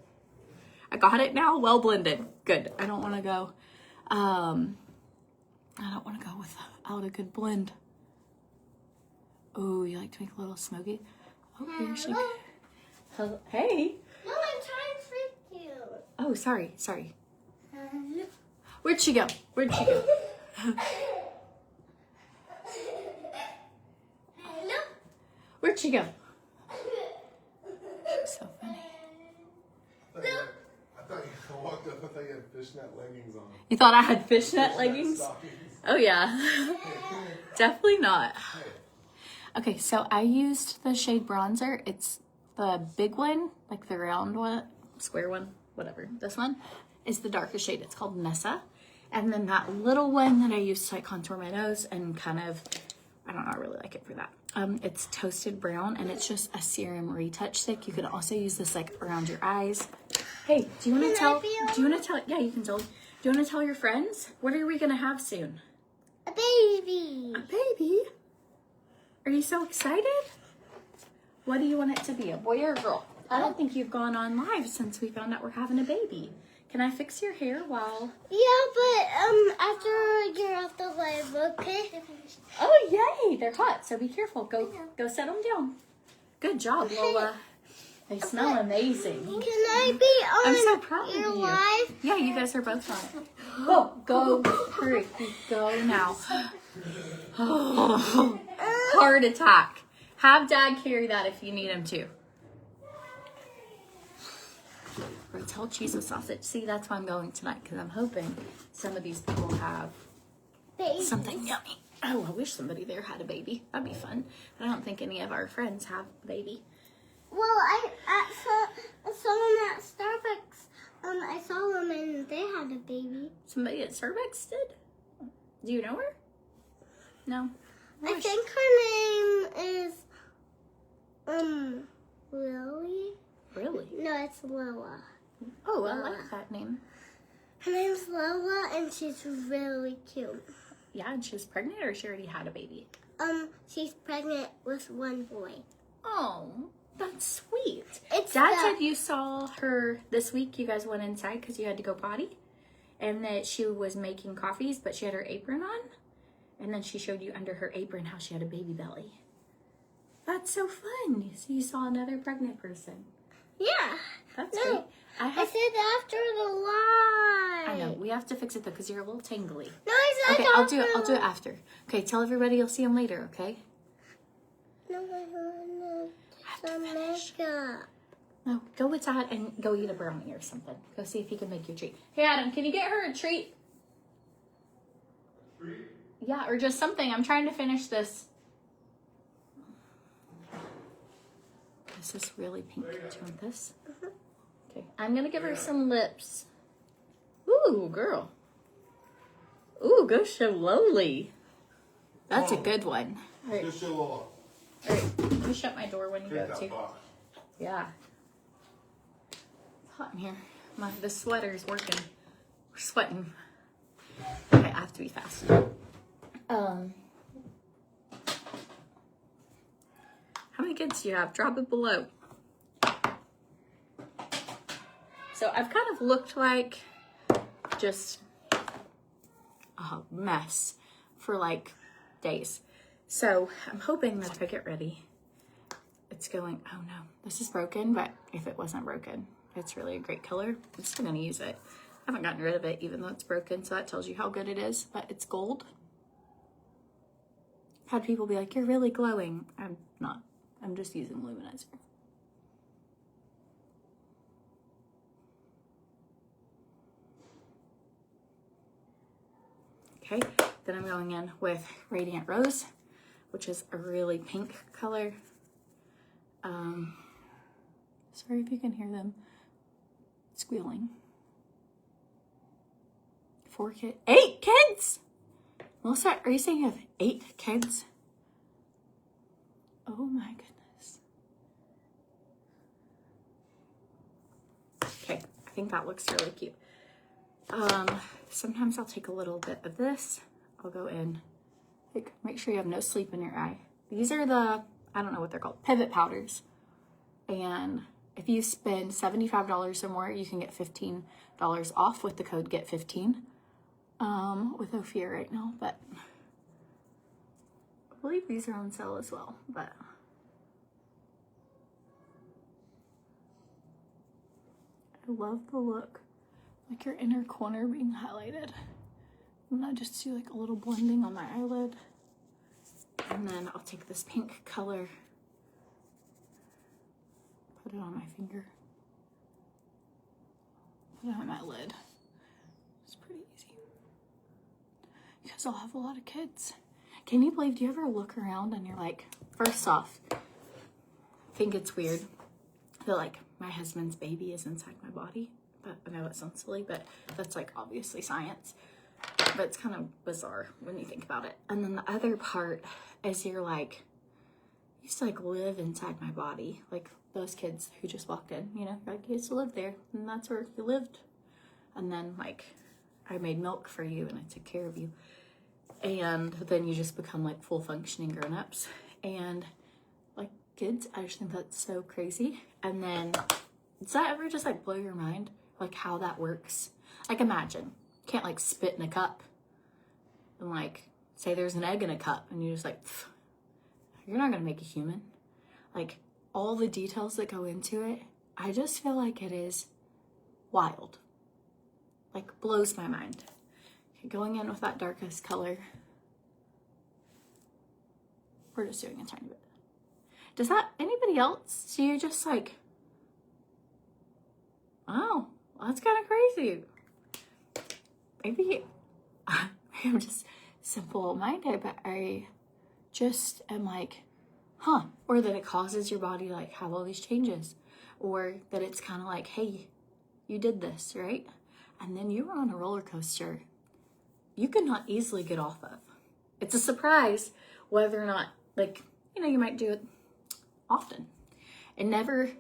I got it now, well blended. Good. I don't want to go, without a good blend. Oh, you like to make a little smoky? Okay, here she goes. Hey. No, I'm trying to trick you. Oh, sorry. Where'd she go? Hello? Where'd she go? So funny. I thought you walked up, I thought you had fishnet leggings on. You thought I had fishnet leggings? Stockings. Oh, yeah. Hey, come here. Definitely not. Hey. Okay, so I used the shade bronzer. It's the big one, like the round one, square one, whatever. This one is the darkest shade. It's called Nessa. And then that little one that I used to like contour my nose and kind of, I don't know, I really like it for that. It's toasted brown and it's just a serum retouch stick. You can also use this like around your eyes. Hey, do you want to tell, yeah, you can tell. Do you want to tell your friends? What are we going to have soon? A baby. A baby? Are you so excited? What do you want it to be, a boy or a girl? I don't think you've gone on live since we found out we're having a baby. Can I fix your hair while... Yeah, but after you're off the live, okay? Oh, yay! They're hot, so be careful. Go set them down. Good job, Lola. They smell amazing. Can I be on I'm so proud of your you. live? Yeah, you guys are both on. Go, hurry, go now. Oh, heart attack. Have Dad carry that if you need him to. Rotel cheese with sausage. See, that's why I'm going tonight, because I'm hoping some of these people have Baby. something yummy. Oh, I wish somebody there had a baby. That'd be fun. But I don't think any of our friends have a baby. Well, I saw them at Starbucks. I saw them and they had a baby. Somebody at Starbucks did? Do you know her? No. I think her name is Lily. Really? No, it's Lola. Oh, I like that name. Her name's Lola and she's really cute. Yeah, and she was pregnant or she already had a baby? She's pregnant with one boy. Oh, That's sweet. It's Dad the- said you saw her this week. You guys went inside because you had to go potty. And that she was making coffees, but she had her apron on. And then she showed you under her apron how she had a baby belly. That's so fun. So you saw another pregnant person. Yeah. That's No, great. I said after the light. I know. We have to fix it though because you're a little tingly. No, I said Okay, after. I'll do it after. Okay, tell everybody you'll see them later, okay? No, I want some makeup. No, go inside and go eat a brownie or something. Go see if he can make you a treat. Hey, Adam, can you get her a treat? Treat? Yeah, or just something. I'm trying to finish this. This is really pink. Do you want this? Okay, I'm going to give her some lips. Ooh, girl. Ooh, go show Lowly. That's a good one. All right, Just show off. all right. Let me shut my door when you Take go that too. box. Yeah. It's hot in here. The sweater's working. We're sweating. Okay, I have to be fast. How many kids do you have? Drop it below. So I've kind of looked like just a mess for like days. So I'm hoping that if I get ready, it's going, oh no, this is broken, but if it wasn't broken, it's really a great color. I'm still gonna use it. I haven't gotten rid of it even though it's broken, so that tells you how good it is, but it's gold. Had people be like, you're really glowing. I'm not. I'm just using luminizer. Okay, then I'm going in with Radiant Rose, which is a really pink color. Sorry if you can hear them squealing. 8 kids? Melissa, are you saying you have 8 kids? Oh my goodness. Okay, I think that looks really cute. Sometimes I'll take a little bit of this. I'll go in, like, make sure you have no sleep in your eye. These are the, I don't know what they're called, pivot powders. And if you spend $75 or more, you can get $15 off with the code GET15 with OFIR right now. But I believe these are on sale as well. But I love the look, like your inner corner being highlighted. And I just see like a little blending on my eyelid. And then I'll take this pink color, put it on my finger, put it on my lid. It's pretty easy. Because I'll have a lot of kids. Can you believe, do you ever look around and you're like, first off, I think it's weird that like my husband's baby is inside my body. But I know it sounds silly, but that's like obviously science. But it's kind of bizarre when you think about it. And then the other part is you're like, you used to like live inside my body. Like those kids who just walked in, you know, like you used to live there and that's where you lived. And then like I made milk for you and I took care of you. And then you just become like full functioning grown-ups. And like kids, I just think that's so crazy. And then does that ever just like blow your mind? Like how that works? Like imagine, you can't like spit in a cup and like say there's an egg in a cup and you're just like, pfft, you're not gonna make a human. Like all the details that go into it, I just feel like it is wild. Like blows my mind. Okay, going in with that darkest color. We're just doing a tiny bit. Does that, anybody else? Do you just like, oh, that's kind of crazy. Maybe I'm just simple-minded, but I just am like, huh. Or that it causes your body to like have all these changes. Or that it's kind of like, hey, you did this, right? And then you were on a roller coaster you could not easily get off of. It's a surprise whether or not, like, you know, you might do it often and never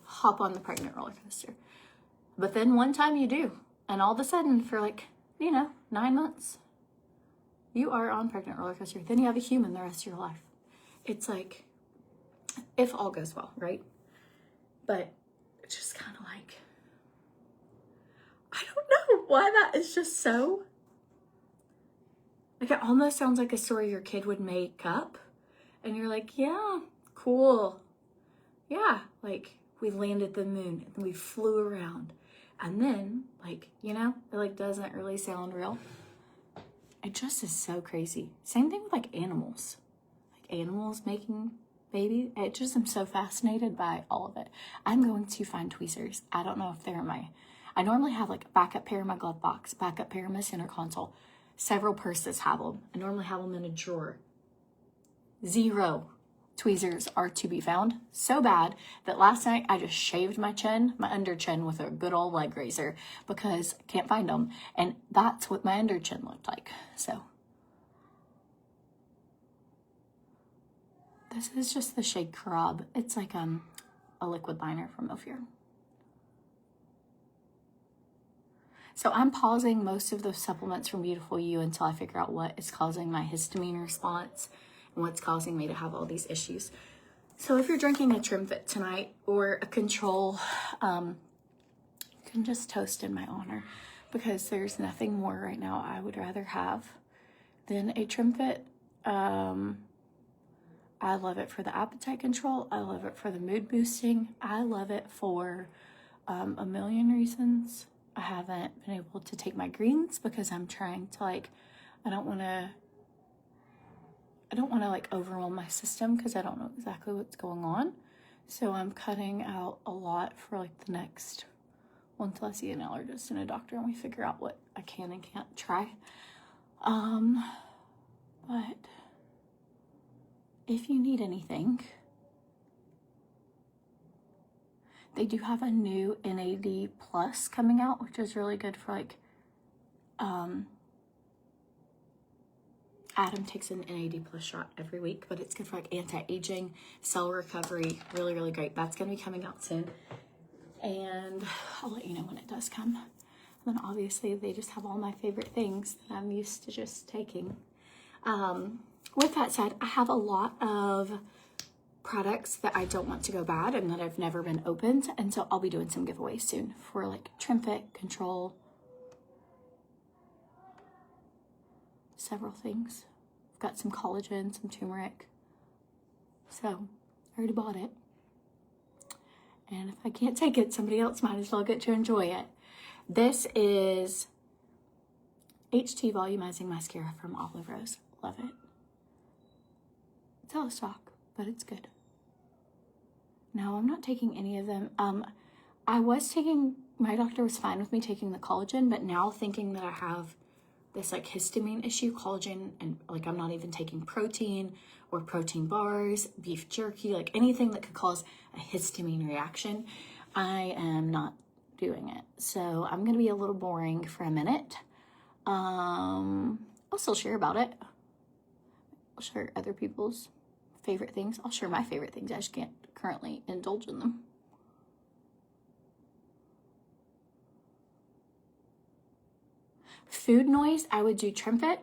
hop on the pregnant roller coaster. But then one time you do, and all of a sudden for like, you know, 9 months, you are on pregnant roller coaster. Then you have a human the rest of your life. It's like, if all goes well, right? but it's just kind of like, I don't know why that is just so, like, it almost sounds like a story your kid would make up. And you're like, yeah, cool. Yeah, like, we landed the moon and we flew around. And then, like, you know, it like doesn't really sound real. It just is so crazy. Same thing with like animals. Like animals making babies. I just am so fascinated by all of it. I'm going to find tweezers. I don't know if they're in my, I normally have like a backup pair in my glove box, backup pair in my center console. Several purses have them. I normally have them in a drawer. 0 tweezers are to be found. So bad that last night I just shaved my chin, my under chin, with a good old leg razor because I can't find them. And that's what my under chin looked like. So this is just the shade Crab. It's like a liquid liner from OFIR. So I'm pausing most of those supplements from Beautiful You until I figure out what is causing my histamine response and what's causing me to have all these issues. So if you're drinking a TRIMFIT tonight or a Control, you can just toast in my honor, because there's nothing more right now I would rather have than a TRIMFIT. I love it for the appetite control. I love it for the mood boosting. I love it for a million reasons. I haven't been able to take my greens because I'm trying to like, I don't want to like overwhelm my system because I don't know exactly what's going on. So I'm cutting out a lot for like the next, until I see an allergist and a doctor and we figure out what I can and can't try. But if you need anything, they do have a new NAD Plus coming out, which is really good for like, Adam takes an NAD Plus shot every week, but it's good for like anti-aging, cell recovery, really, really great. That's going to be coming out soon. And I'll let you know when it does come. And then obviously they just have all my favorite things that I'm used to just taking. With that said, I have a lot of products that I don't want to go bad and that I've never been opened. And so I'll be doing some giveaways soon for like TRIMFIT, Control, several things. I've got some collagen, some turmeric. So I already bought it. And if I can't take it, somebody else might as well get to enjoy it. This is HT Volumizing Mascara from Olive Rose. Love it. It's out of stock, but it's good. No, I'm not taking any of them. I was taking, my doctor was fine with me taking the collagen, but now thinking that I have this like histamine issue, collagen, and like I'm not even taking protein or protein bars, beef jerky, like anything that could cause a histamine reaction, I am not doing it. So I'm gonna be a little boring for a minute. I'll still share about it. I'll share other people's favorite things. I'll share my favorite things. I just can't currently indulge in them. Food noise, I would do TRIMFIT,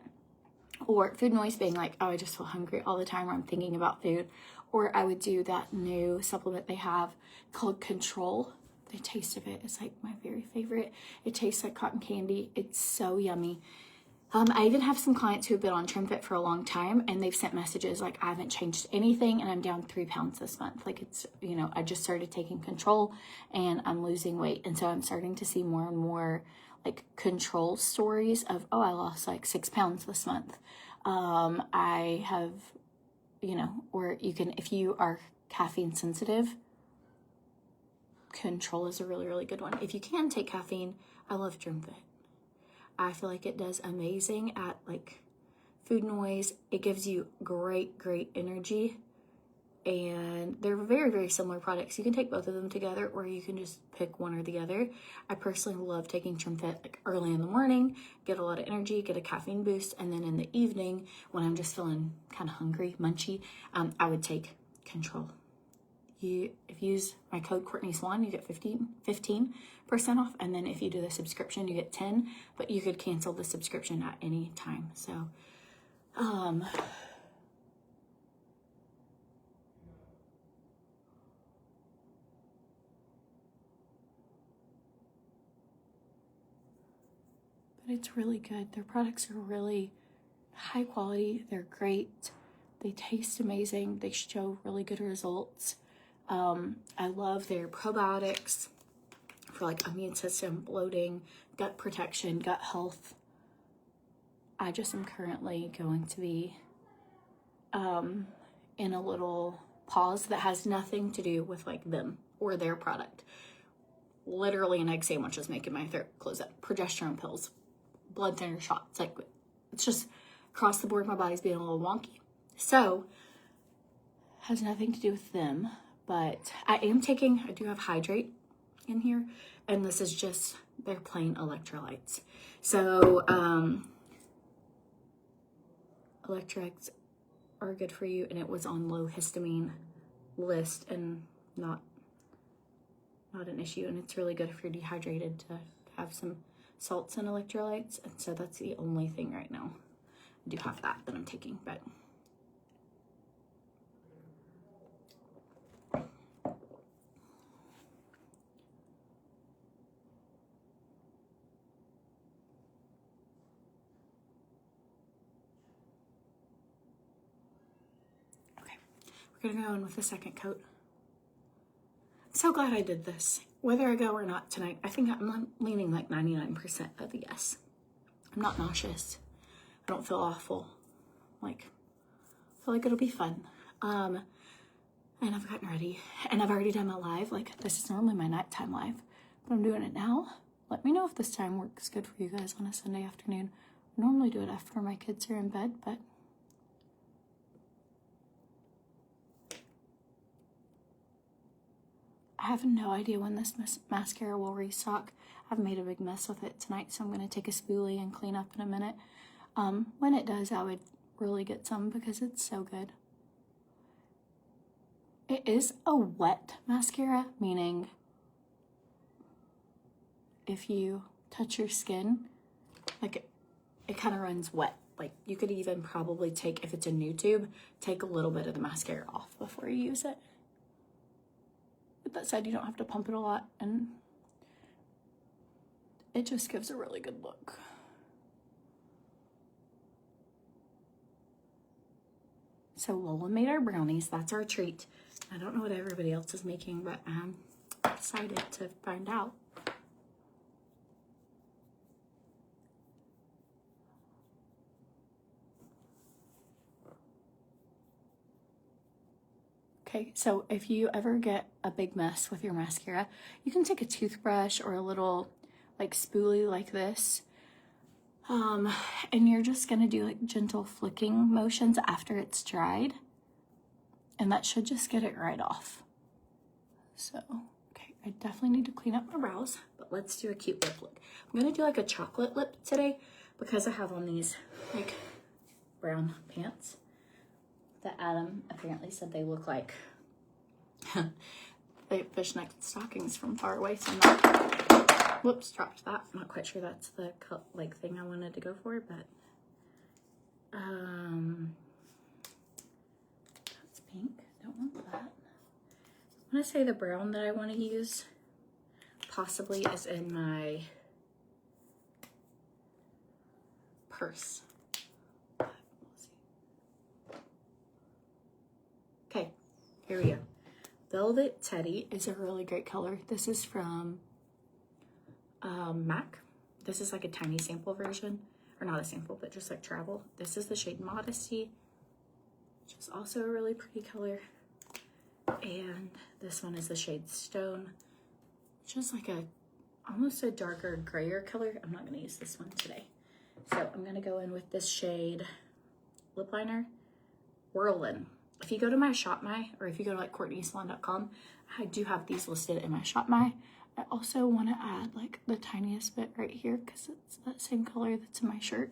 or food noise being like, oh, I just feel hungry all the time, or I'm thinking about food. Or I would do that new supplement they have called Control. The taste of it is like my very favorite. It tastes like cotton candy. It's so yummy. I even have some clients who have been on TRIMFIT for a long time and they've sent messages like, I haven't changed anything and I'm down 3 pounds this month. Like it's, you know, I just started taking Control and I'm losing weight. And so I'm starting to see more and more like Control stories of, oh, I lost like 6 pounds this month. I have, you know, or you can, if you are caffeine sensitive, Control is a really, really good one. If you can take caffeine, I love TRIMFIT. I feel like it does amazing at like food noise. It gives you great, great energy. And they're very, very similar products. You can take both of them together or you can just pick one or the other. I personally love taking TRIMFIT like early in the morning, get a lot of energy, get a caffeine boost. And then in the evening, when I'm just feeling kind of hungry, munchy, I would take Control. If you use my code Courtney Swan, you get 15% off. And then if you do the subscription, you get 10, but you could cancel the subscription at any time. So, but it's really good. Their products are really high quality. They're great. They taste amazing. They show really good results. I love their probiotics for like immune system, bloating, gut protection, gut health. I just am currently going to be in a little pause that has nothing to do with like them or their product. Literally an egg sandwich is making my throat close up. Progesterone pills, blood thinner shots. Like, it's just across the board, my body's being a little wonky. So, has nothing to do with them, but I do have hydrate in here, and this is just their plain electrolytes. So, electrolytes are good for you, and it was on low histamine list and not an issue, and it's really good if you're dehydrated to have some salts and electrolytes, and so that's the only thing right now. I do have that I'm taking, but okay, we're gonna go in with the second coat. So glad I did this. Whether I go or not tonight, I think I'm leaning like 99% of the yes. I'm not nauseous. I don't feel awful. Like, I feel like it'll be fun. And I've gotten ready, and I've already done my live. Like, this is normally my nighttime live, but I'm doing it now. Let me know if this time works good for you guys on a Sunday afternoon. I normally do it after my kids are in bed, but I have no idea when this mascara will restock. I've made a big mess with it tonight, so I'm going to take a spoolie and clean up in a minute. When it does, I would really get some because it's so good. It is a wet mascara, meaning if you touch your skin, like it kind of runs wet. Like, you could even probably take, if it's a new tube, take a little bit of the mascara off before you use it. With that said, you don't have to pump it a lot, and it just gives a really good look. So Lola made our brownies. That's our treat. I don't know what everybody else is making, but I'm excited to find out. Okay, so if you ever get a big mess with your mascara, you can take a toothbrush or a little like spoolie like this, and you're just gonna do like gentle flicking motions after it's dried, and that should just get it right off. So, okay, I definitely need to clean up my brows, but let's do a cute lip look. I'm gonna do like a chocolate lip today because I have on these like brown pants that Adam apparently said they look like they fishnet stockings from far away. So I'm not, whoops, dropped that. I'm not quite sure that's the like thing I wanted to go for, but that's pink. Don't want that. I'm gonna say the brown that I want to use possibly is in my purse. Okay, here we go. Velvet Teddy is a really great color. This is from MAC. This is like a tiny sample version, or not a sample, but just like travel. This is the shade Modesty, which is also a really pretty color. And this one is the shade Stone, which is like almost a darker grayer color. I'm not gonna use this one today. So I'm gonna go in with this shade lip liner, Whirlin'. If you go to my Shop My, or if you go to like CourtneySalon.com, I do have these listed in my Shop My. I also want to add like the tiniest bit right here because it's that same color that's in my shirt.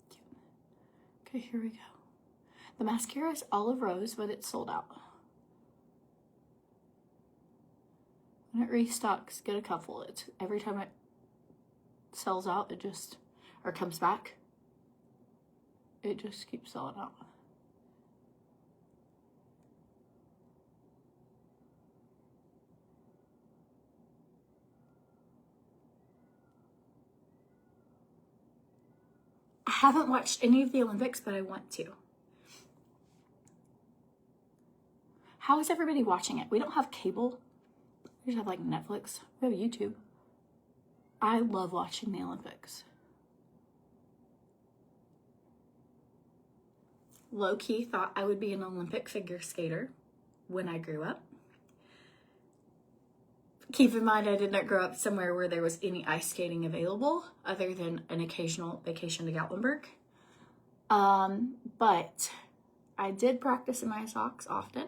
Cute. Okay, here we go. The mascara is Olive Rose, but it's sold out. When it restocks, get a couple. It's every time it sells out, it just, or comes back, it just keeps selling out. haven't watched any of the Olympics, but I want to. How is everybody watching it? We don't have cable. We just have like Netflix. We have YouTube. I love watching the Olympics. Low-key thought I would be an Olympic figure skater when I grew up. Keep in mind, I did not grow up somewhere where there was any ice skating available other than an occasional vacation to Gatlinburg. But I did practice in my socks often.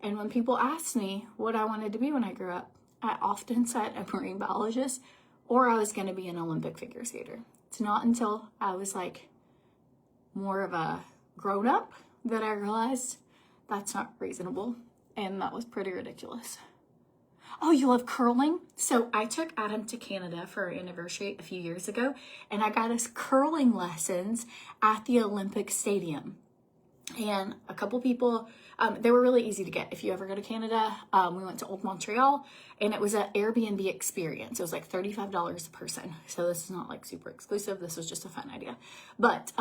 And when people asked me what I wanted to be when I grew up, I often said a marine biologist or I was going to be an Olympic figure skater. It's not until I was like more of a grown up that I realized that's not reasonable. And that was pretty ridiculous. Oh, you love curling? So I took Adam to Canada for our anniversary a few years ago, and I got us curling lessons at the Olympic Stadium. And a couple people, they were really easy to get. If you ever go to Canada, we went to Old Montreal, and it was an Airbnb experience. It was like $35 a person. So this is not like super exclusive. This was just a fun idea. But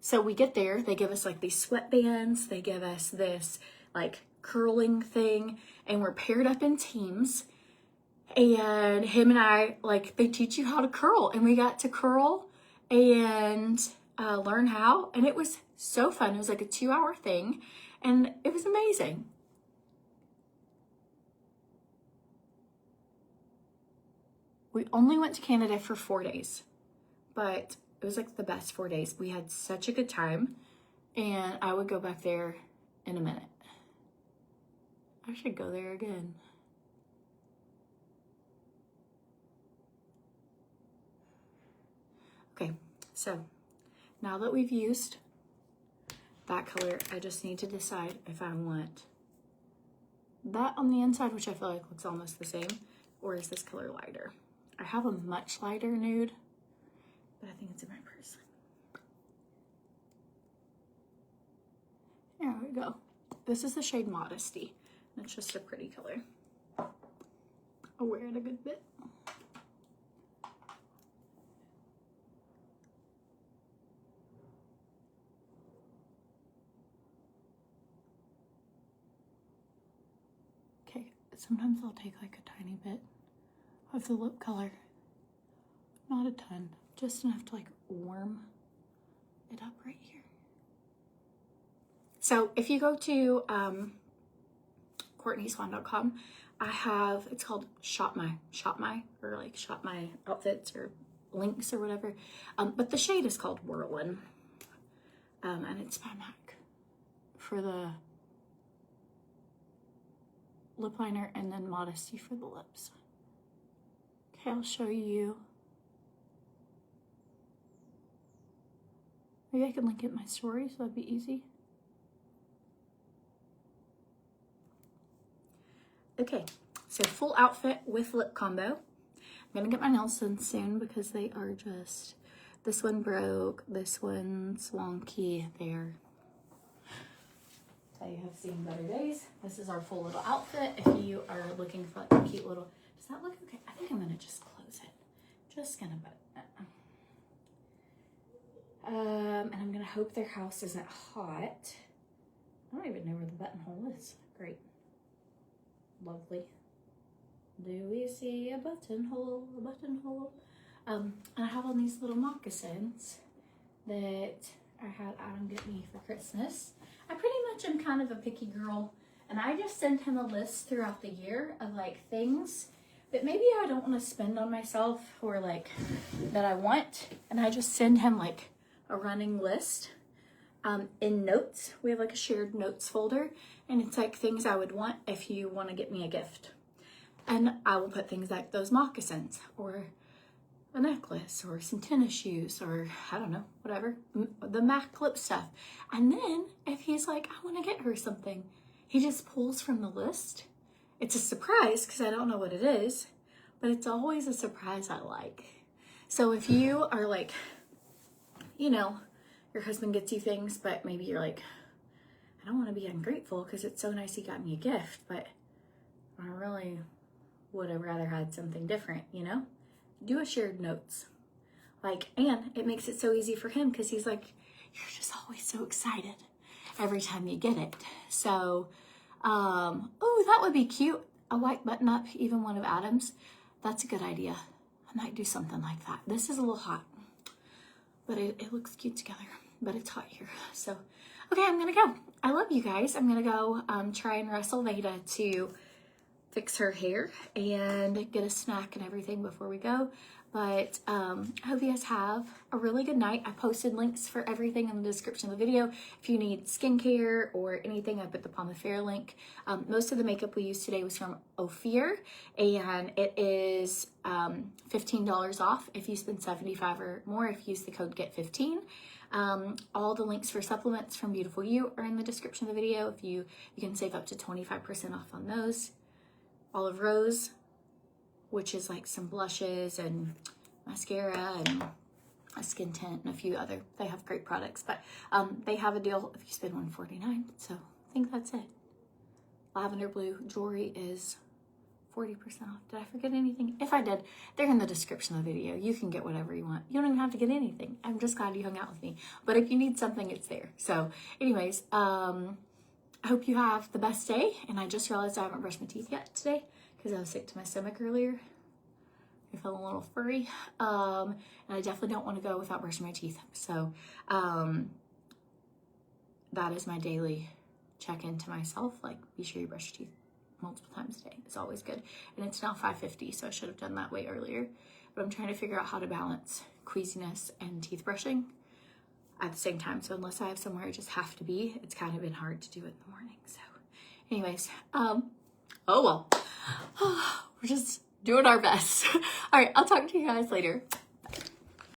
so we get there. They give us like these sweatbands. They give us this like curling thing, and we're paired up in teams. And him and I, like, they teach you how to curl. And we got to curl and learn how. And it was so fun. It was like a 2-hour thing. And it was amazing. We only went to Canada for 4 days. But it was like the best 4 days. We had such a good time. And I would go back there in a minute. I should go there again. Okay, so now that we've used that color, I just need to decide if I want that on the inside, which I feel like looks almost the same, or is this color lighter? I have a much lighter nude, but I think it's in my purse. There we go. This is the shade Modesty. It's just a pretty color. I'll wear it a good bit. Okay, sometimes I'll take like a tiny bit of the lip color. Not a ton, just enough to like warm it up right here. So if you go to CourtneySwan.com, I have, it's called Shop My, or like Shop My Outfits or Links or whatever. But the shade is called Whirlin. And it's by MAC for the lip liner and then Modesty for the lips. Okay, I'll show you. Maybe I can link it in my story so that'd be easy. Okay, so full outfit with lip combo. I'm gonna get my nails done soon because they are just, this one broke, this one's wonky there. I have seen better days. This is our full little outfit. If you are looking for like a cute little, does that look okay? I think I'm gonna just close it. Just gonna button it. And I'm gonna hope their house isn't hot. I don't even know where the buttonhole is. Great. Lovely. Do we see a buttonhole? A buttonhole? And I have on these little moccasins that I had Adam get me for Christmas. I pretty much am kind of a picky girl, and I just send him a list throughout the year of like things that maybe I don't want to spend on myself or like that I want, and I just send him like a running list. In notes, we have like a shared notes folder, and it's like things I would want if you want to get me a gift. And I will put things like those moccasins or a necklace or some tennis shoes or I don't know, whatever, the MAC lip stuff. And then if he's like, I want to get her something, he just pulls from the list. It's a surprise because I don't know what it is, but it's always a surprise I like. So if you are like, you know, your husband gets you things, but maybe you're like, I don't want to be ungrateful because it's so nice he got me a gift, but I really would have rather had something different, you know? Do a shared notes. Like, and it makes it so easy for him because he's like, you're just always so excited every time you get it. So, oh, that would be cute. A white button up, even one of Adam's. That's a good idea. I might do something like that. This is a little hot, but it looks cute together, but it's hot here. So, okay, I'm gonna go. I love you guys. I'm gonna go try and wrestle Veda to fix her hair and get a snack and everything before we go. But I hope you guys have a really good night. I posted links for everything in the description of the video. If you need skincare or anything, I put the Pomifera link. Most of the makeup we used today was from OFIR, and it is $15 off if you spend $75 or more if you use the code GET15. All the links for supplements from Beautiful You are in the description of the video. If you can save up to 25% off on those. Olive Rose, which is like some blushes and mascara and a skin tint and a few other, they have great products, but they have a deal if you spend $149. So I think that's it. Lavender blue jewelry is 40% off. Did I forget anything? If I did, they're in the description of the video. You can get whatever you want. You don't even have to get anything. I'm just glad you hung out with me. But if you need something, it's there. So anyways, I hope you have the best day. And I just realized I haven't brushed my teeth yet today because I was sick to my stomach earlier. I felt a little furry. And I definitely don't want to go without brushing my teeth. So that is my daily check-in to myself. Like, be sure you brush your teeth multiple times a day. It's always good. And it's now 5:50, so I should have done that way earlier. But I'm trying to figure out how to balance queasiness and teeth brushing at the same time. So unless I have somewhere I just have to be, it's kind of been hard to do it in the morning. So anyways, oh well. We're just doing our best. All right, I'll talk to you guys later.